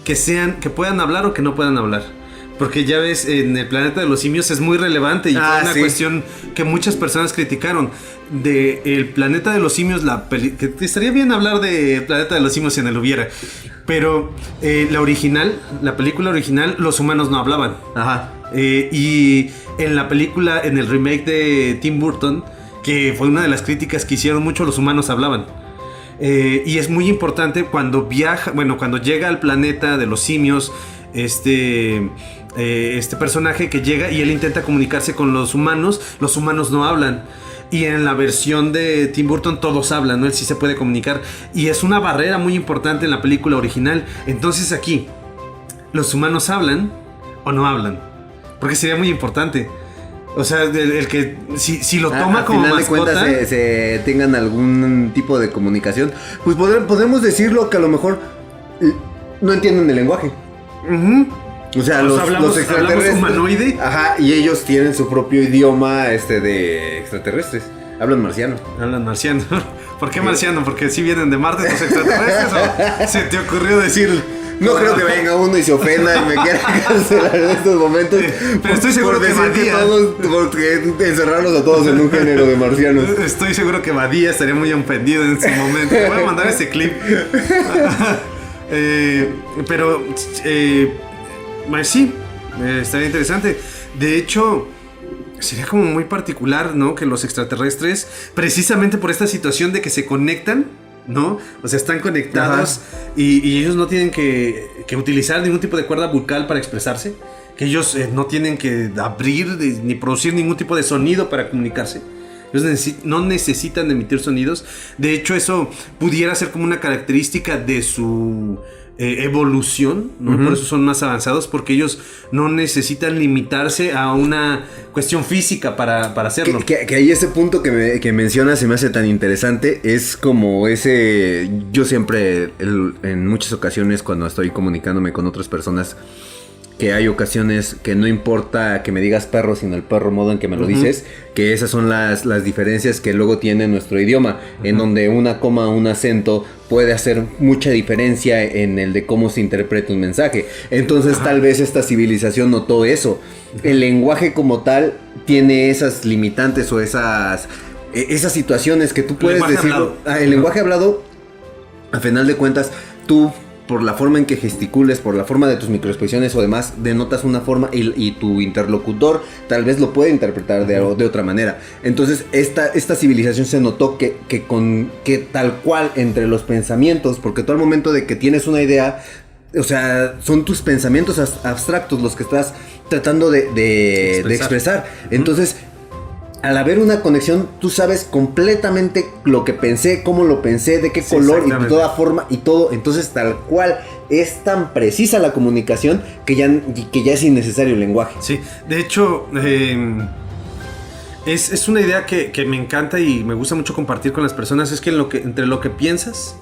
que puedan hablar o que no puedan hablar. Porque ya ves, en el planeta de los simios es muy relevante y fue una cuestión que muchas personas criticaron. De el planeta de los simios, que estaría bien hablar de planeta de los simios si en el hubiera. Pero la película original, los humanos no hablaban. Y en la película, en el remake de Tim Burton, que fue una de las críticas que hicieron mucho, los humanos hablaban. Y es muy importante cuando cuando llega al planeta de los simios, este personaje que llega y él intenta comunicarse con los humanos no hablan. Y en la versión de Tim Burton todos hablan, ¿no? Él sí se puede comunicar. Y es una barrera muy importante en la película original. Entonces aquí, ¿los humanos hablan o no hablan? Porque sería muy importante. O sea, el que si lo toma como mascota, al final de cuentas se tengan algún tipo de comunicación, pues podemos decirlo que a lo mejor no entienden el lenguaje. O sea, los extraterrestres. ¿Hablamos humanoide? Y ellos tienen su propio idioma de extraterrestres. Hablan marciano. ¿Por qué marciano? ¿Porque si vienen de Marte los extraterrestres? ¿O se te ocurrió decir? No creo que venga uno y se ofenda y me quiera cancelar en estos momentos. Pero estoy seguro que Badía, porque encerrarlos a todos en un género de marcianos. Estoy seguro que Badía estaría muy ofendido en este momento. Voy a mandar ese clip. Pero sí, estaría interesante. De hecho, sería como muy particular, ¿no? Que los extraterrestres, precisamente por esta situación de que se conectan, ¿no? O sea, están conectados y ellos no tienen que utilizar ningún tipo de cuerda bucal para expresarse. Que ellos no tienen que abrir ni producir ningún tipo de sonido para comunicarse. Ellos no necesitan emitir sonidos. De hecho, eso pudiera ser como una característica de su evolución, ¿no? Por eso son más avanzados, porque ellos no necesitan limitarse a una cuestión física para hacerlo. Que ahí ese punto que mencionas se me hace tan interesante. Es como ese... Yo siempre, en muchas ocasiones, cuando estoy comunicándome con otras personas, que hay ocasiones que no importa que me digas perro, sino el perro modo en que me lo dices, que esas son las diferencias que luego tiene nuestro idioma, en donde una coma, un acento puede hacer mucha diferencia en el de cómo se interpreta un mensaje. Entonces tal vez esta civilización notó eso. El lenguaje como tal tiene esas limitantes o esas situaciones que tú puedes decirlo. El lenguaje hablado, a final de cuentas, tú, por la forma en que gesticules, por la forma de tus microexpresiones o demás, denotas una forma y tu interlocutor tal vez lo puede interpretar de otra manera. Entonces esta civilización se notó que tal cual entre los pensamientos, porque tú al momento de que tienes una idea, o sea, son tus pensamientos abstractos los que estás tratando de expresar. Entonces, al haber una conexión, tú sabes completamente lo que pensé, cómo lo pensé, de qué color y de toda forma y todo. Entonces, tal cual, es tan precisa la comunicación que ya es innecesario el lenguaje. Sí, de hecho, es una idea que me encanta y me gusta mucho compartir con las personas. Es que entre lo que piensas,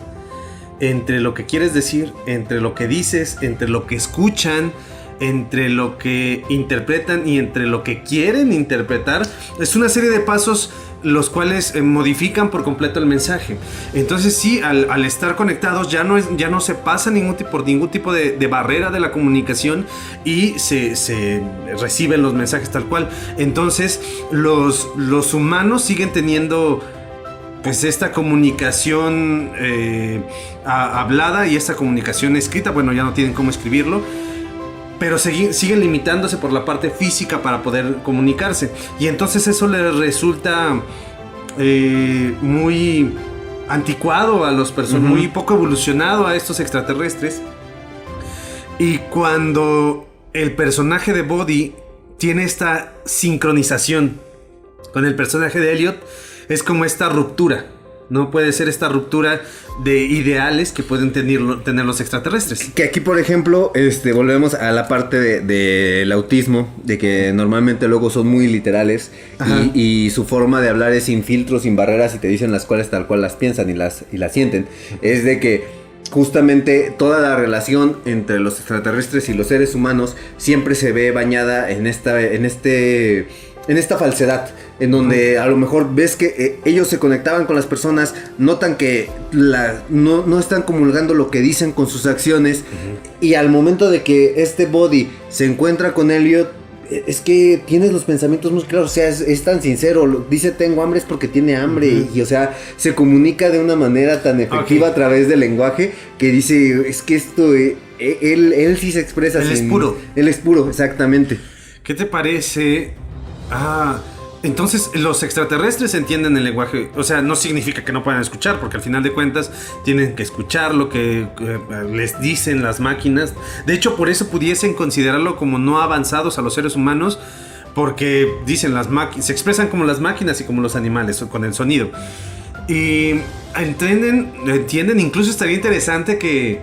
entre lo que quieres decir, entre lo que dices, entre lo que escuchan, entre lo que interpretan y entre lo que quieren interpretar, es una serie de pasos los cuales modifican por completo el mensaje. Entonces sí, al estar conectados ya no se pasa por ningún tipo de barrera de la comunicación y se reciben los mensajes tal cual. Entonces los humanos siguen teniendo pues esta comunicación hablada y esta comunicación escrita. Bueno, ya no tienen cómo escribirlo, pero siguen limitándose por la parte física para poder comunicarse. Y entonces eso les resulta muy anticuado a los personas, muy poco evolucionado a estos extraterrestres. Y cuando el personaje de Bodhi tiene esta sincronización con el personaje de Elliot, es como esta ruptura. No puede ser esta ruptura de ideales que pueden tener los extraterrestres. Que aquí, por ejemplo, volvemos a la parte del autismo, de que normalmente luego son muy literales y su forma de hablar es sin filtros, sin barreras, y te dicen las cuales tal cual las piensan y las sienten. Es de que justamente toda la relación entre los extraterrestres y los seres humanos siempre se ve bañada en esta falsedad, en donde a lo mejor ves que ellos se conectaban con las personas, notan que no están comulgando lo que dicen con sus acciones, y al momento de que este Bodhi se encuentra con Elliot, es que tienes los pensamientos muy claros, o sea, es tan sincero, dice tengo hambre es porque tiene hambre, y o sea, se comunica de una manera tan efectiva a través del lenguaje, que dice, es que esto, él sí se expresa. Él es puro. Él es puro, exactamente. ¿Qué te parece? Entonces los extraterrestres entienden el lenguaje. O sea, no significa que no puedan escuchar, porque al final de cuentas tienen que escuchar lo que les dicen las máquinas. De hecho, por eso pudiesen considerarlo como no avanzados a los seres humanos, porque dicen se expresan como las máquinas y como los animales, con el sonido. Y entienden, incluso estaría interesante que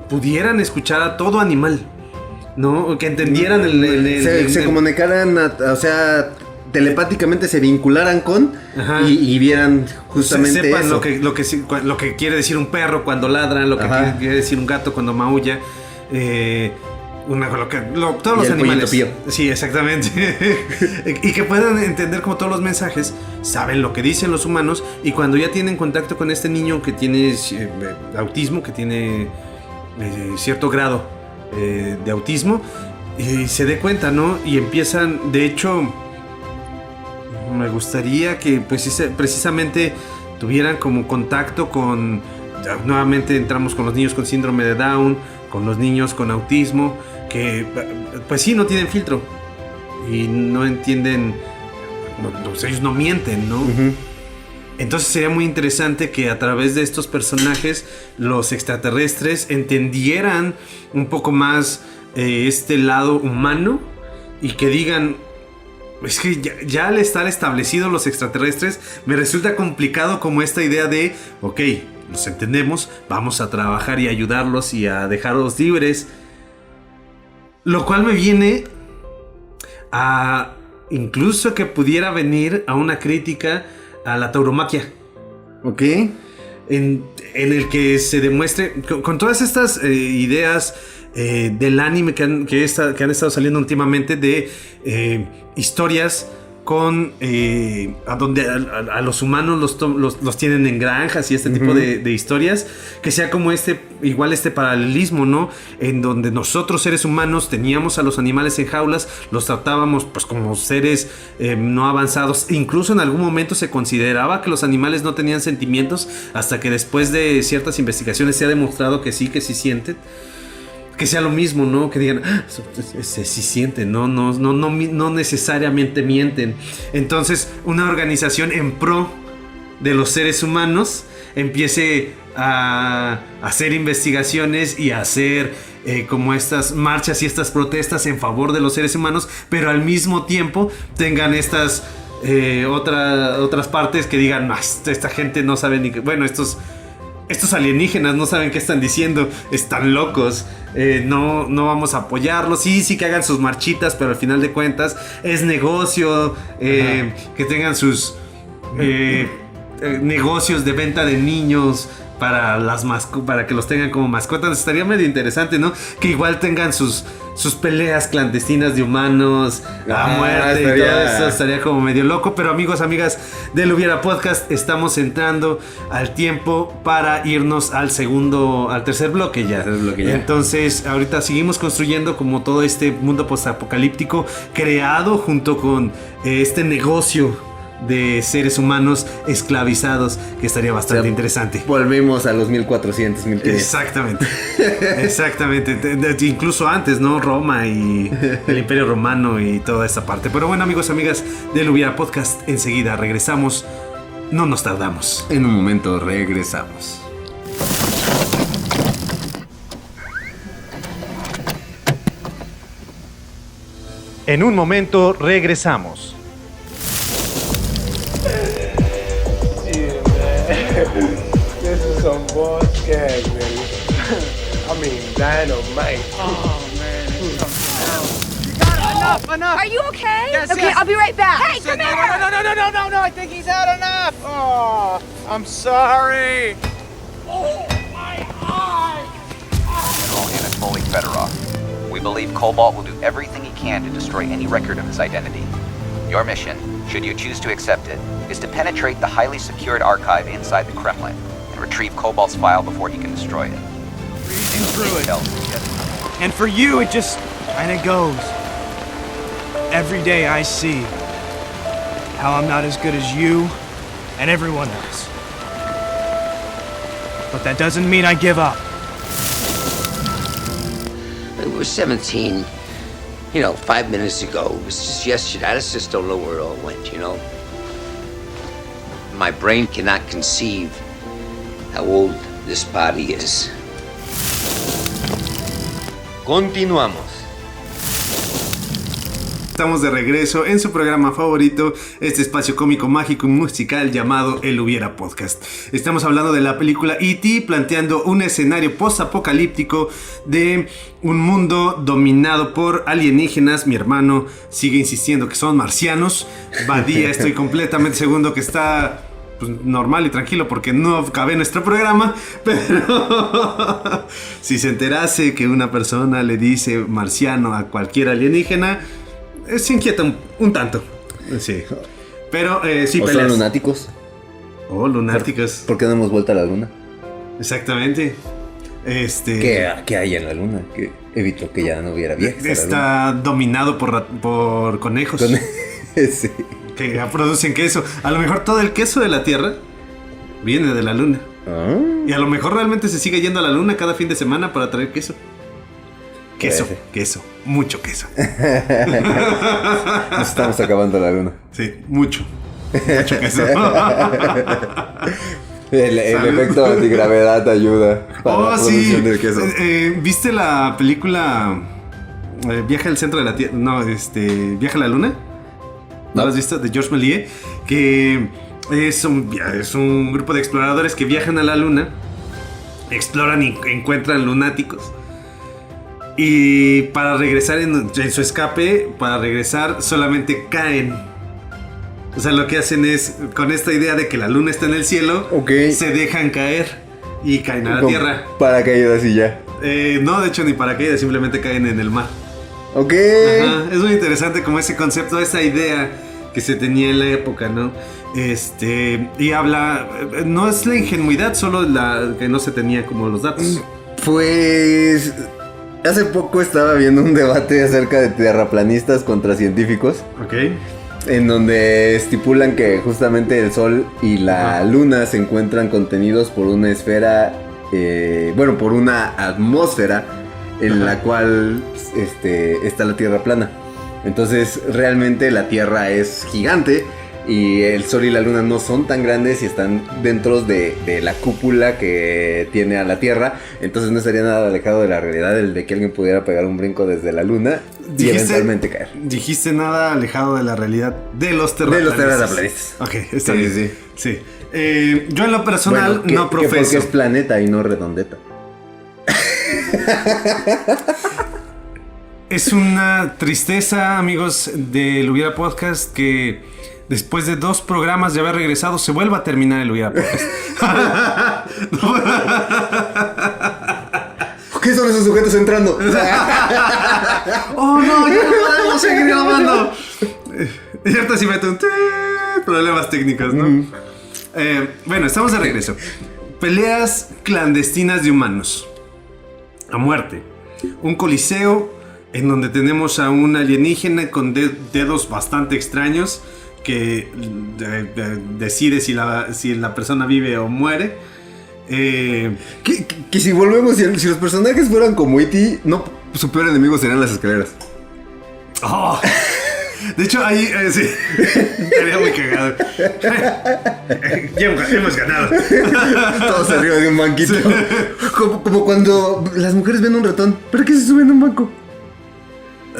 pudieran escuchar a todo animal, ¿no? Que entendieran se comunicaran, o sea, telepáticamente se vincularan con y vieran justamente sepan eso. lo que quiere decir un perro cuando ladra, lo que quiere decir un gato cuando maulla, todos los animales. Pío. Sí, exactamente. Y que puedan entender como todos los mensajes, saben lo que dicen los humanos, y cuando ya tienen contacto con este niño que tiene autismo, que tiene cierto grado de autismo, y se dé cuenta, ¿no? Y empiezan, de hecho, me gustaría que precisamente tuvieran como contacto con, nuevamente entramos con los niños con síndrome de Down, con los niños con autismo, que pues sí, no tienen filtro y no entienden, ellos no mienten, ¿no? Entonces sería muy interesante que a través de estos personajes los extraterrestres entendieran un poco más este lado humano, y que digan, es que ya al estar establecidos los extraterrestres, me resulta complicado como esta idea de, ok, los entendemos, vamos a trabajar y ayudarlos y a dejarlos libres. Lo cual me viene a incluso que pudiera venir a una crítica a la tauromaquia. Ok. En el que se demuestre, con todas estas ideas del anime que han estado saliendo últimamente de historias con a donde a los humanos los tienen en granjas y este tipo de historias, que sea como igual este paralelismo, ¿no? En donde nosotros seres humanos teníamos a los animales en jaulas, los tratábamos pues como seres no avanzados, incluso en algún momento se consideraba que los animales no tenían sentimientos, hasta que después de ciertas investigaciones se ha demostrado que sí sienten. Que sea lo mismo, ¿no? Que digan, sí sienten, no necesariamente mienten. Entonces, una organización en pro de los seres humanos empiece a hacer investigaciones y a hacer como estas marchas y estas protestas en favor de los seres humanos, pero al mismo tiempo tengan estas otras partes que digan, esta gente no sabe ni qué. Bueno, estos alienígenas no saben qué están diciendo, están locos, no vamos a apoyarlos. Sí que hagan sus marchitas, pero al final de cuentas es negocio, que tengan sus negocios de venta de niños para que los tengan como mascotas. Estaría medio interesante, ¿no? Que igual tengan sus peleas clandestinas de humanos a muerte y todo eso. Estaría como medio loco. Pero amigos, amigas del Hubiera Podcast, estamos entrando al tiempo para irnos al tercer bloque ya. Entonces ahorita seguimos construyendo como todo este mundo postapocalíptico creado junto con este negocio de seres humanos esclavizados, que estaría bastante interesante. Volvemos a los 1400, 1500. Exactamente. Incluso antes, ¿no? Roma y el Imperio Romano y toda esa parte. Pero bueno, amigos, amigas del Hubiera Podcast, enseguida regresamos. No nos tardamos. En un momento regresamos. En un momento regresamos. This is some boss gag, baby. I mean, dynamite. Oh, man. You got enough. Are you okay? Yes, okay, yes. I'll be right back. Hey, Listen, come here! No. I think he's had enough. Oh, I'm sorry. Oh, my eye. General Anatoly Fedorov. We believe Cobalt will do everything he can to destroy any record of his identity. Your mission, should you choose to accept it, is to penetrate the highly secured archive inside the Kremlin and retrieve Cobalt's file before he can destroy it. Reason through it. And for you, it just kinda goes. Every day I see how I'm not as good as you and everyone else. But that doesn't mean I give up. It was 17, 5 minutes ago. It was just yesterday. I just don't know where it all went, My brain cannot conceive how old this body is. Continuamos. Estamos de regreso en su programa favorito, este espacio cómico, mágico y musical llamado El Hubiera Podcast. Estamos hablando de la película E.T., planteando un escenario post-apocalíptico de un mundo dominado por alienígenas. Mi hermano sigue insistiendo que son marcianos. Badía, estoy completamente seguro que está normal y tranquilo porque no cabe en nuestro programa, pero si se enterase que una persona le dice marciano a cualquier alienígena, se inquieta un tanto. Sí. Pero sí, ¿O peleas. son lunáticos? Oh, lunáticos. ¿Por qué no hemos vuelto a la luna? Exactamente. ¿Qué hay en la luna? Que evitó que ya no hubiera viajes a la Está luna. dominado por conejos. Sí. Que producen queso. A lo mejor todo el queso de la Tierra viene de la luna. Y a lo mejor realmente se sigue yendo a la luna cada fin de semana para traer queso. Queso, mucho queso. Nos estamos acabando la luna. Sí, mucho queso. El efecto antigravedad ayuda para la producción del queso. ¿Viste la película Viaje al centro de la Tierra? No, Viaje a la luna. ¿No lo has visto? De Georges Méliès. Que es un grupo de exploradores que viajan a la luna, exploran y encuentran lunáticos. Y para regresar en su escape, solamente caen. O sea, lo que hacen es, con esta idea de que la luna está en el cielo, se dejan caer y caen a la tierra. Paracaídas y ya. No, de hecho ni paracaídas, simplemente caen en el mar. Ok. Ajá, es muy interesante como ese concepto, esa idea que se tenía en la época, ¿no? Y habla, no es la ingenuidad, solo la que no se tenía como los datos. Pues hace poco estaba viendo un debate acerca de terraplanistas contra científicos. Ok. En donde estipulan que justamente el Sol y la Luna se encuentran contenidos por una esfera, por una atmósfera en la cual está la Tierra plana. Entonces realmente la Tierra es gigante y el Sol y la Luna no son tan grandes y están dentro de la cúpula que tiene a la Tierra. Entonces no estaría nada alejado de la realidad el de que alguien pudiera pegar un brinco desde la Luna y eventualmente caer. Dijiste nada alejado de la realidad de los terraplanistas. De los terraplanistas. Ok, está bien. Sí. Yo en lo personal no profeso. Porque es planeta y no redondeta. Es una tristeza, amigos del Hubiera Podcast, que después de 2 programas de haber regresado se vuelva a terminar el Hubiera Podcast. ¿Qué son esos sujetos entrando? ¡Oh no! ¡Ya no podemos seguir grabando! Y ahorita sí meto un problemas técnicos, ¿no? Bueno, estamos de regreso. Peleas clandestinas de humanos a muerte. Un coliseo en donde tenemos a un alienígena con dedos bastante extraños que decide si la persona vive o muere. Que si volvemos, si los personajes fueran como E.T., no, su peor enemigo serían las escaleras. Oh. De hecho, ahí sí. Estaría muy cagado. Ya hemos ganado. Todos arriba de un banquito. Sí. Como cuando las mujeres ven un ratón. ¿Pero qué se suben a un banco?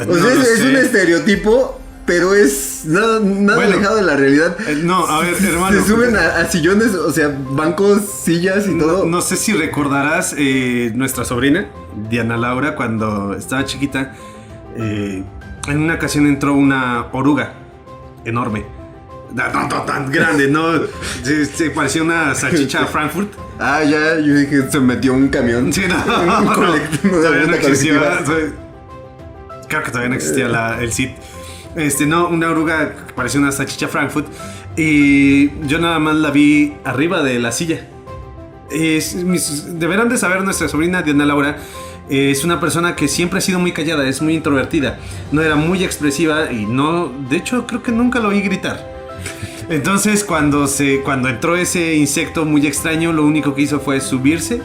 O sea, es un estereotipo, pero es nada alejado de la realidad. No, a ver, hermano. Se suben a sillones, o sea, bancos, sillas y todo. No sé si recordarás nuestra sobrina, Diana Laura, cuando estaba chiquita. En una ocasión entró una oruga enorme. Tan grande, ¿no? Se parecía una salchicha Frankfurt. Ah, ya, yo dije, se metió un camión. Sí, no. Todavía no existía. Creo que todavía no existía el SID. Una oruga que parecía una salchicha Frankfurt. Y yo nada más la vi arriba de la silla. Deberán de saber, nuestra sobrina Diana Laura es una persona que siempre ha sido muy callada, es muy introvertida, no era muy expresiva y no, de hecho creo que nunca lo oí gritar. Entonces cuando entró ese insecto muy extraño, lo único que hizo fue subirse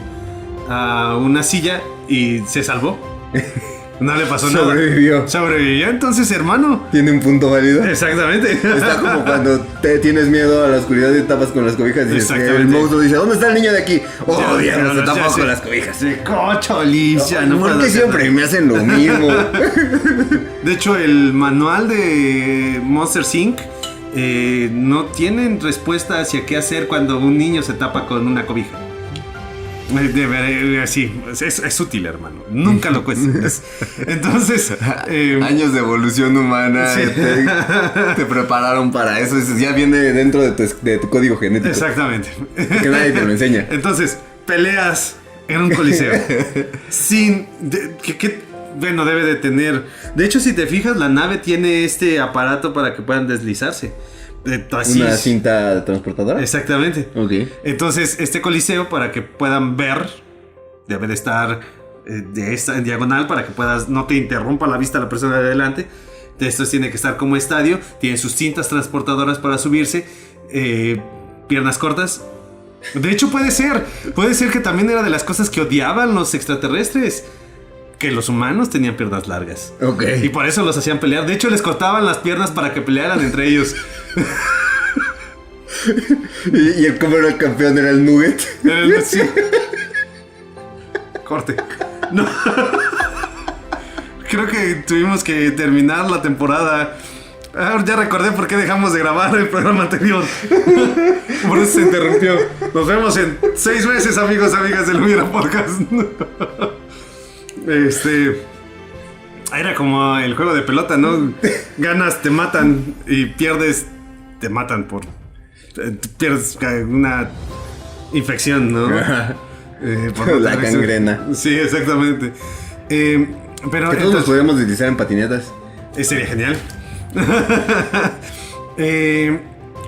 a una silla y se salvó. No le pasó nada. Sobrevivió, entonces, hermano. Tiene un punto válido. Exactamente. Está como cuando te tienes miedo a la oscuridad y tapas con las cobijas y el monstruo dice, ¿dónde está el niño de aquí? Oh, diablos, se tapa con las cobijas. Cocho, Alicia, no puedo. Porque siempre me hacen lo mismo. De hecho, el manual de Monster Inc. No tienen respuesta hacia qué hacer cuando un niño se tapa con una cobija. Sí, es útil, hermano. Nunca lo cuestiones. Entonces, años de evolución humana, sí. te prepararon para eso. Ya viene dentro de tu código genético. Exactamente. Que nadie te lo enseña. Entonces, peleas en un coliseo. Bueno, debe de tener. De hecho, si te fijas, la nave tiene este aparato para que puedan deslizarse. ¿Una cinta transportadora? Exactamente. Ok. Entonces, este coliseo, para que puedan ver, debe de estar en diagonal para que no te interrumpa la vista la persona de adelante. Esto tiene que estar como estadio. Tiene sus cintas transportadoras para subirse. Piernas cortas. De hecho, puede ser que también era de las cosas que odiaban los extraterrestres. Que los humanos tenían piernas largas. Ok. Y por eso los hacían pelear. De hecho, les cortaban las piernas para que pelearan entre ellos. ¿Y el cómo era el campeón? ¿Era el Nugget? Sí. Corte. No. Creo que tuvimos que terminar la temporada. Ya recordé por qué dejamos de grabar el programa anterior. Por eso se interrumpió. Nos vemos en 6 meses, amigos, amigas del Hubiera Podcast. Era como el juego de pelota, ¿no? Ganas, te matan, y pierdes, te matan pierdes una infección, ¿no? La gangrena. Sí, exactamente. Pero que todos nos podemos deslizar en patinetas. Sería genial.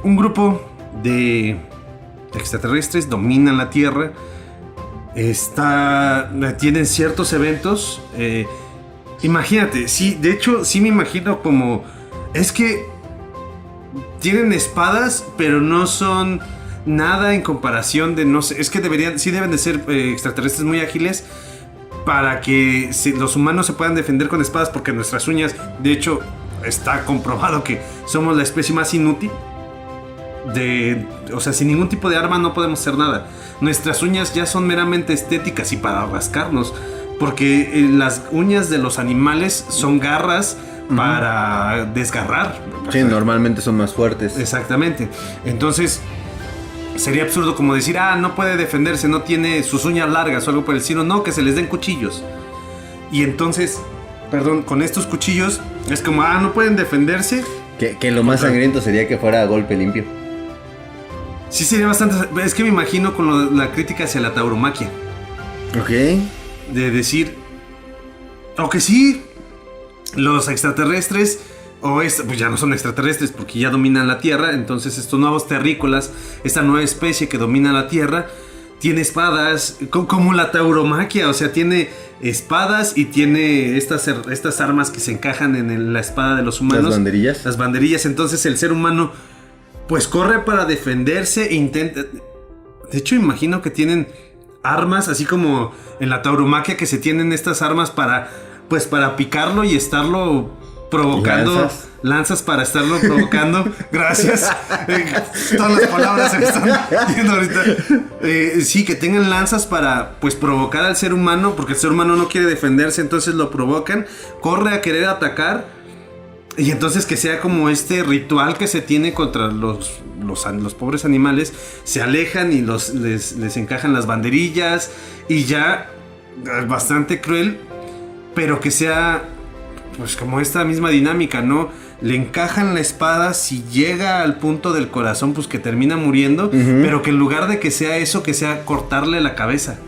Un grupo de extraterrestres dominan la Tierra. Tienen ciertos eventos. Imagínate, sí, de hecho, sí me imagino como. Es que tienen espadas, pero no son nada en comparación de. No sé, es que sí deben de ser extraterrestres muy ágiles. Para que los humanos se puedan defender con espadas, porque nuestras uñas, de hecho, está comprobado que somos la especie más inútil. O sea, sin ningún tipo de arma no podemos hacer nada. Nuestras uñas ya son meramente estéticas y para rascarnos. Porque las uñas de los animales son garras para desgarrar. Sí, normalmente son más fuertes. Exactamente. Entonces, sería absurdo como decir, no puede defenderse, no tiene sus uñas largas o algo por el estilo. No, que se les den cuchillos. Y entonces, con estos cuchillos es como, no pueden defenderse. Que lo más sangriento sería que fuera a golpe limpio. Sí, sería bastante. Es que me imagino con la crítica hacia la tauromaquia. Ok. De decir, que sí, los extraterrestres, pues ya no son extraterrestres porque ya dominan la Tierra. Entonces estos nuevos terrícolas, esta nueva especie que domina la Tierra, tiene espadas, como la tauromaquia. O sea, tiene espadas y tiene estas armas que se encajan en la espada de los humanos. Las banderillas. Las banderillas. Entonces el ser humano pues corre para defenderse e intenta. De hecho, imagino que tienen armas, así como en la tauromaquia, que se tienen estas armas para picarlo y estarlo provocando. Lanzas para estarlo provocando. Gracias. Todas las palabras se me están yendo ahorita. Sí, que tengan lanzas para provocar al ser humano, porque el ser humano no quiere defenderse, entonces lo provocan, corre a querer atacar. Y entonces que sea como este ritual que se tiene contra los pobres animales. Se alejan y les encajan las banderillas. Y ya, bastante cruel, pero que sea pues como esta misma dinámica, ¿no? Le encajan la espada, si llega al punto del corazón, pues que termina muriendo. Pero que en lugar de que sea eso, que sea cortarle la cabeza.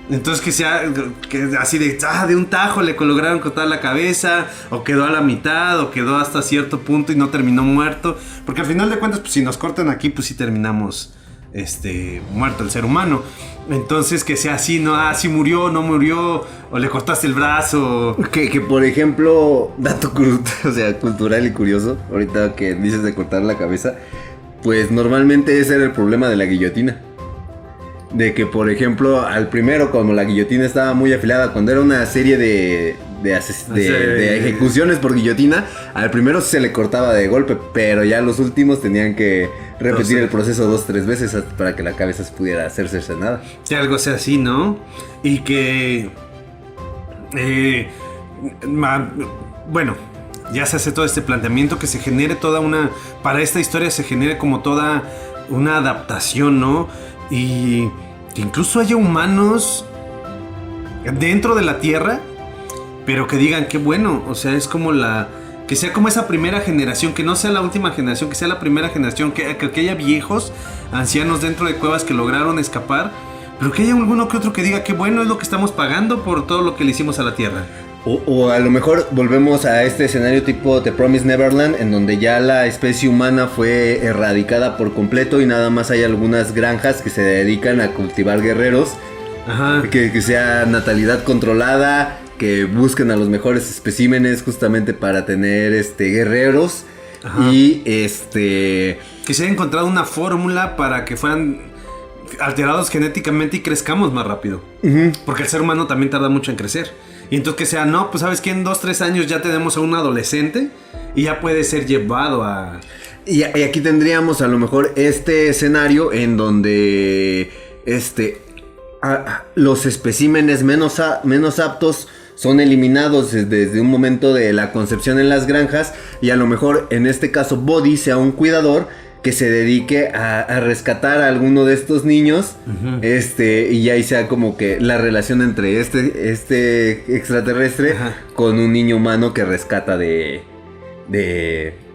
Entonces que sea así de un tajo le lograron cortar la cabeza, o quedó a la mitad, o quedó hasta cierto punto y no terminó muerto. Porque al final de cuentas, pues si nos cortan aquí, pues sí terminamos muerto el ser humano. Entonces que sea así, ¿no? Si murió, no murió, o le cortaste el brazo. Que por ejemplo, dato cultural y curioso, ahorita que dices de cortar la cabeza, pues normalmente ese era el problema de la guillotina. De que, por ejemplo, al primero, como la guillotina estaba muy afilada, cuando era una serie de ejecuciones por guillotina, al primero se le cortaba de golpe, pero ya los últimos tenían que repetir el proceso 2-3 veces para que la cabeza se pudiera hacer cercenada. Que algo sea así, ¿no? Y que... bueno, ya se hace todo este planteamiento, que se genere toda una... Para esta historia se genere como toda una adaptación, ¿no? Y que incluso haya humanos dentro de la Tierra, pero que digan qué bueno. O sea, es como que sea como esa primera generación, que no sea la última generación, que sea la primera generación, que haya viejos, ancianos dentro de cuevas que lograron escapar, pero que haya alguno que otro que diga qué bueno es lo que estamos pagando por todo lo que le hicimos a la Tierra. O a lo mejor volvemos a este escenario tipo The Promised Neverland, en donde ya la especie humana fue erradicada por completo y nada más hay algunas granjas que se dedican a cultivar guerreros. Ajá. Que sea natalidad controlada, que busquen a los mejores especímenes justamente para tener guerreros. Ajá. Y que se haya encontrado una fórmula para que fueran alterados genéticamente y crezcamos más rápido. Porque el ser humano también tarda mucho en crecer. Y entonces que sea, no, pues sabes que en 2-3 años ya tenemos a un adolescente y ya puede ser llevado a... Y aquí tendríamos a lo mejor este escenario en donde los especímenes menos aptos son eliminados desde un momento de la concepción en las granjas, y a lo mejor en este caso Body sea un cuidador que se dedique a rescatar a alguno de estos niños. Y ahí sea como que la relación entre este extraterrestre con un niño humano que rescata de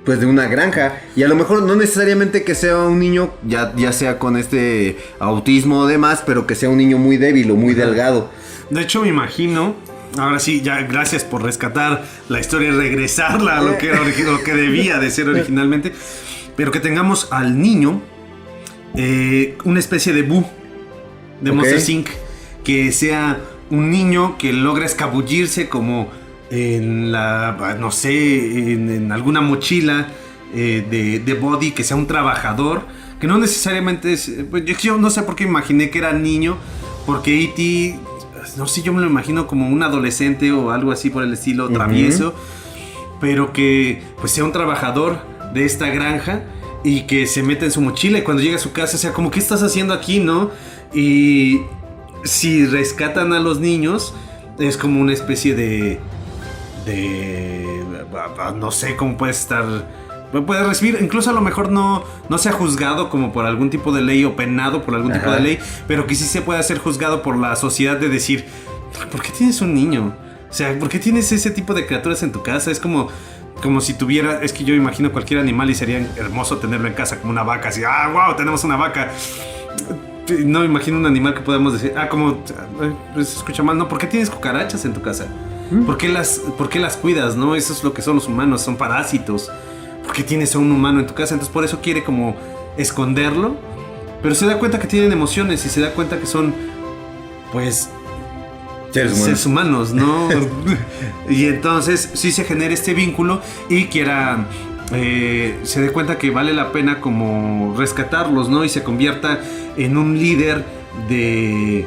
pues de una granja. Y a lo mejor no necesariamente que sea un niño, ya sea con este autismo o demás, pero que sea un niño muy débil o muy delgado. De hecho, me imagino, ahora sí, ya gracias por rescatar la historia y regresarla a lo que era lo que debía de ser originalmente, pero que tengamos al niño una especie de Boo de Monsters Inc. Que sea un niño que logra escabullirse como en la, no sé, en alguna mochila de Buddy, que sea un trabajador, que no necesariamente es, pues, yo no sé por qué imaginé que era niño, porque E.T., no sé, yo me lo imagino como un adolescente o algo así por el estilo, travieso, pero que pues sea un trabajador de esta granja y que se meta en su mochila y cuando llega a su casa, o sea, como, ¿qué estás haciendo aquí, no? Y si rescatan a los niños, es como una especie de no sé cómo puede estar, puede recibir, incluso a lo mejor no sea juzgado como por algún tipo de ley o penado por algún tipo de ley, pero que sí se pueda ser juzgado por la sociedad de decir, ¿por qué tienes un niño? O sea, ¿por qué tienes ese tipo de criaturas en tu casa? Es como si tuviera, es que yo imagino cualquier animal y sería hermoso tenerlo en casa, como una vaca, así, wow, tenemos una vaca. No me imagino un animal que podamos decir, se escucha mal, no, ¿por qué tienes cucarachas en tu casa? ¿Por qué las cuidas, no? Eso es lo que son los humanos, son parásitos. ¿Por qué tienes a un humano en tu casa? Entonces por eso quiere como esconderlo, pero se da cuenta que tienen emociones y se da cuenta que son, pues, seres humanos, ¿no? Y entonces sí se genera este vínculo y se dé cuenta que vale la pena como rescatarlos, ¿no? Y se convierta en un líder de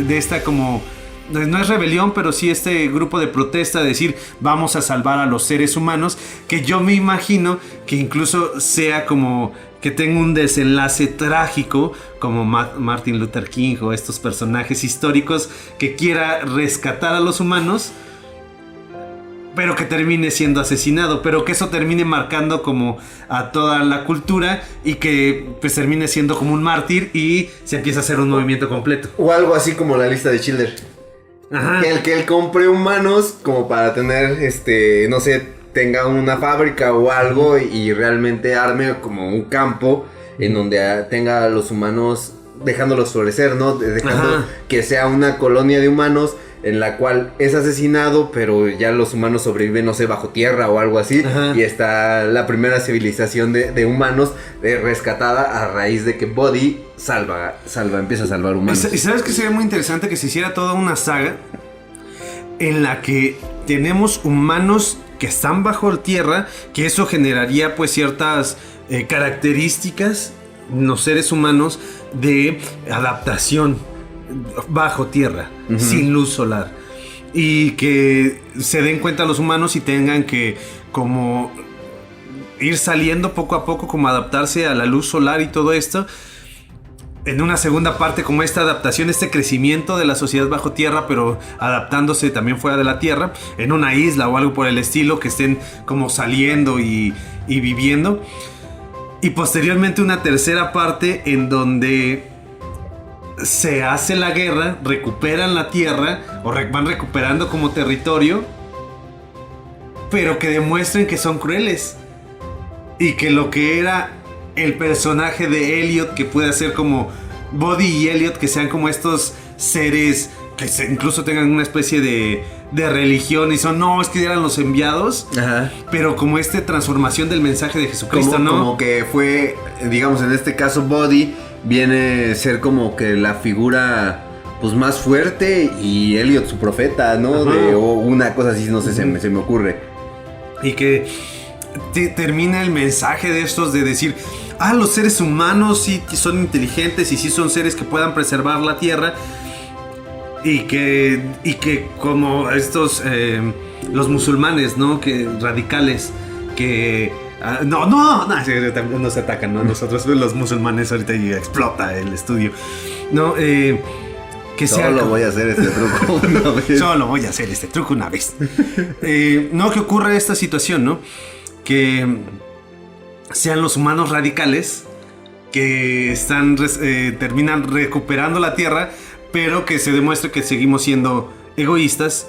esta como, no es rebelión, pero sí este grupo de protesta de decir, vamos a salvar a los seres humanos, que yo me imagino que incluso sea como que tenga un desenlace trágico como Martin Luther King o estos personajes históricos, que quiera rescatar a los humanos, pero que termine siendo asesinado, pero que eso termine marcando como a toda la cultura y que pues termine siendo como un mártir y se empieza a hacer un movimiento completo. O algo así como la lista de Schindler. Ajá. Que él compre humanos como para tener, no sé, tenga una fábrica o algo y realmente arme como un campo en donde tenga a los humanos dejándolos florecer, ¿no? Dejando que sea una colonia de humanos en la cual es asesinado, pero ya los humanos sobreviven, no sé, bajo tierra o algo así. Y está la primera civilización de humanos rescatada a raíz de que Buddy empieza a salvar humanos. Y sabes que sería muy interesante que se hiciera toda una saga en la que tenemos humanos que están bajo tierra, que eso generaría pues ciertas características, los seres humanos, de adaptación bajo tierra, sin luz solar, y que se den cuenta los humanos y tengan que como ir saliendo poco a poco, como adaptarse a la luz solar y todo esto. En una segunda parte, como esta adaptación, este crecimiento de la sociedad bajo tierra, pero adaptándose también fuera de la tierra, en una isla o algo por el estilo, que estén como saliendo y viviendo. Y posteriormente una tercera parte en donde se hace la guerra, recuperan la tierra o van recuperando como territorio, pero que demuestren que son crueles y que lo que era el personaje de Elliot, que puede ser como Buddy y Elliot, que sean como estos seres que incluso tengan una especie de religión y es que eran los enviados. Ajá. Pero como transformación del mensaje de Jesucristo, ¿no? Como que fue, digamos, en este caso Buddy viene a ser como que la figura pues más fuerte y Elliot su profeta, ¿no? O una cosa así, no sé, se me ocurre. Y que termina el mensaje de estos de decir, los seres humanos sí son inteligentes y sí son seres que puedan preservar la tierra. Y que como estos, los musulmanes, ¿no? Que radicales, que... no se atacan, ¿no? Nosotros los musulmanes ahorita y explota el estudio. No, que Solo voy a hacer este truco una vez. Solo voy a hacer este truco una vez. No, que ocurre esta situación, ¿no? Que sean los humanos radicales que terminan recuperando la tierra, pero que se demuestre que seguimos siendo egoístas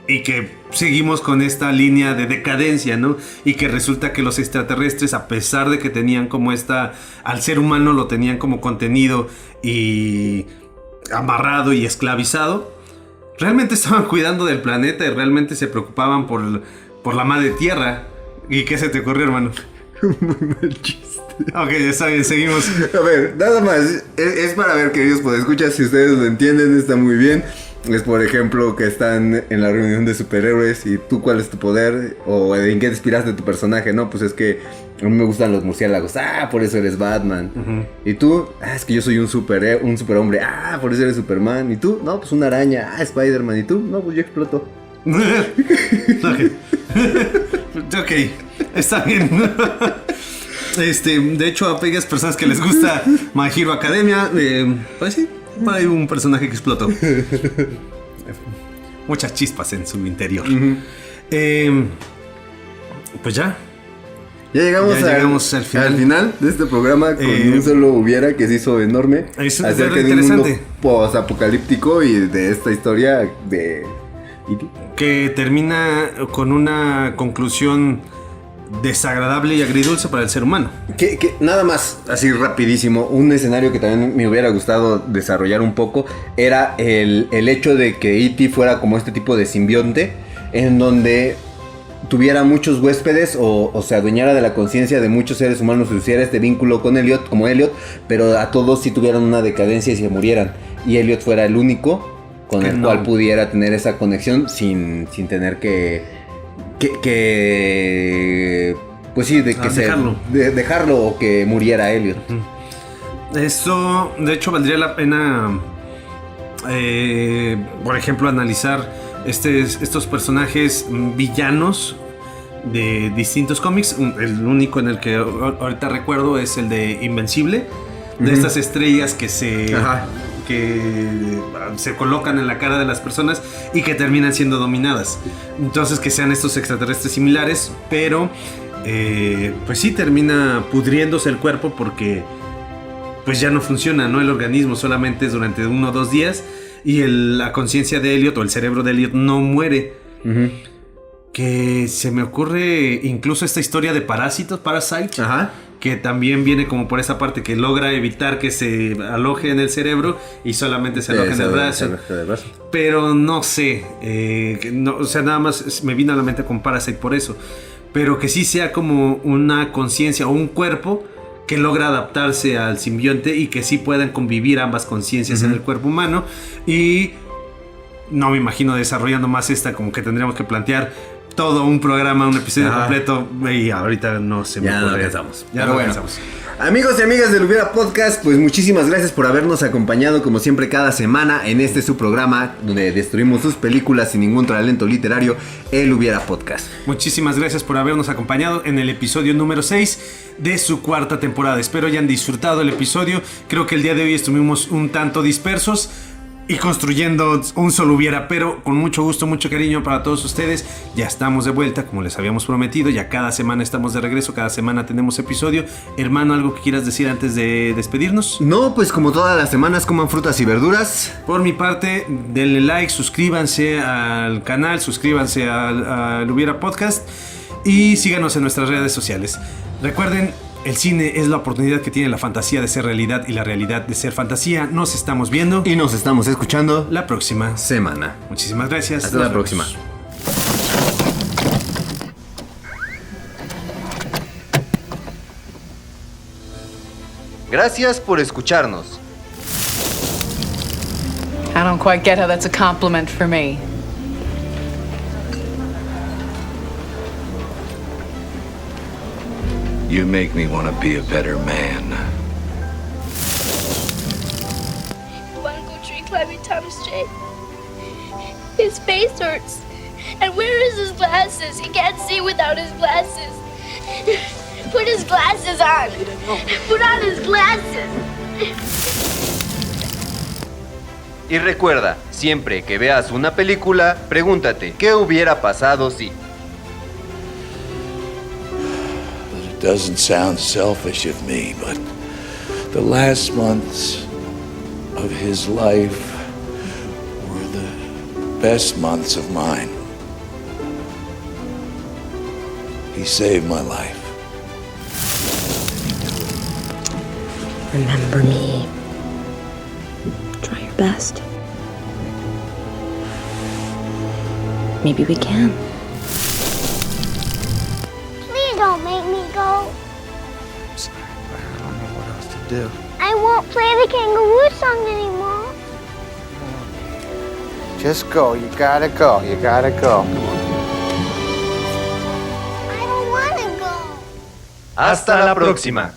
y que seguimos con esta línea de decadencia, ¿no? Y que resulta que los extraterrestres, a pesar de que tenían como al ser humano lo tenían como contenido y amarrado y esclavizado, realmente estaban cuidando del planeta y realmente se preocupaban por la madre tierra. ¿Y qué se te ocurrió, hermano? Muy mal chiste. Ok, está bien, seguimos. A ver, nada más. Es para ver, queridos podescuchas, si ustedes lo entienden, está muy bien. Es por ejemplo que están en la reunión de superhéroes y tú cuál es tu poder o en qué te inspiraste de tu personaje. No, pues es que a mí me gustan los murciélagos. Ah, por eso eres Batman. Uh-huh. Y tú, es que yo soy un superhombre. Ah, por eso eres Superman. Y tú, no, pues una araña. Ah, Spider-Man. Y tú, no, pues yo exploto. Ok, está bien. De hecho, a aquellas personas que les gusta My Hero Academia, pues sí, hay un personaje que explotó. Muchas chispas en su interior. Uh-huh. Pues ya. Ya llegamos al final de este programa con un solo hubiera que se hizo enorme. Es acerca de un mundo post-apocalíptico y de esta historia de E.T. Que termina con una conclusión desagradable y agridulce para el ser humano. Que nada más, así rapidísimo, un escenario que también me hubiera gustado desarrollar un poco era el hecho de que E.T. fuera como este tipo de simbionte en donde tuviera muchos huéspedes o se adueñara de la conciencia de muchos seres humanos, hiciera este vínculo con Elliot, como Elliot, pero a todos sí tuvieran una decadencia y se murieran, y Elliot fuera el único con el cual pudiera tener esa conexión sin tener que pues sí, dejarlo o que muriera Elliot. Eso, de hecho, valdría la pena, por ejemplo, analizar estos personajes villanos de distintos cómics. El único en el que ahorita recuerdo es el de Invencible, de estas estrellas que se colocan en la cara de las personas y que terminan siendo dominadas. Entonces, que sean estos extraterrestres similares, pero pues sí termina pudriéndose el cuerpo porque pues ya no funciona, ¿no? El organismo solamente es durante 1 o 2 días y la conciencia de Elliot o el cerebro de Elliot no muere. Uh-huh. Que se me ocurre incluso esta historia de Parasite, que también viene como por esa parte, que logra evitar que se aloje en el cerebro y solamente se aloja en el brazo. Pero no sé, o sea, nada más me vino a la mente con Parasite por eso. Pero que sí sea como una conciencia o un cuerpo que logra adaptarse al simbionte y que sí puedan convivir ambas conciencias en el cuerpo humano. Y no me imagino desarrollando más como que tendríamos que plantear todo un programa, un episodio completo, y ahorita no se me ocurre. Ya lo alcanzamos. Amigos y amigas del Hubiera Podcast, pues muchísimas gracias por habernos acompañado como siempre cada semana en su programa donde destruimos sus películas sin ningún talento literario, el Hubiera Podcast. Muchísimas gracias por habernos acompañado en el episodio número 6 de su 4ª temporada. Espero hayan disfrutado el episodio. Creo que el día de hoy estuvimos un tanto dispersos y construyendo un solo hubiera, pero con mucho gusto, mucho cariño para todos ustedes. Ya estamos de vuelta, como les habíamos prometido. Ya cada semana estamos de regreso, cada semana tenemos episodio. Hermano, ¿algo que quieras decir antes de despedirnos? No, pues como todas las semanas, coman frutas y verduras. Por mi parte, denle like, suscríbanse al canal, suscríbanse al Hubiera Podcast y síganos en nuestras redes sociales. Recuerden, el cine es la oportunidad que tiene la fantasía de ser realidad y la realidad de ser fantasía. Nos estamos viendo y nos estamos escuchando la próxima semana. Muchísimas gracias. Hasta la próxima. Gracias por escucharnos. I don't quite get how that's a compliment for me. You make me want to be a better man. You want to go tree climbing, Thomas J? His face hurts. And where is his glasses? He can't see without his glasses. Put his glasses on. Put on his glasses. Y recuerda, siempre que veas una película, pregúntate, ¿qué hubiera pasado si? It doesn't sound selfish of me, but the last months of his life were the best months of mine. He saved my life. Remember me. Try your best. Maybe we can. Please don't make me go. I'm sorry, but I don't know what else to do. I won't play the kangaroo song anymore. Just go. You gotta go. You gotta go. I don't want to go. Hasta la próxima.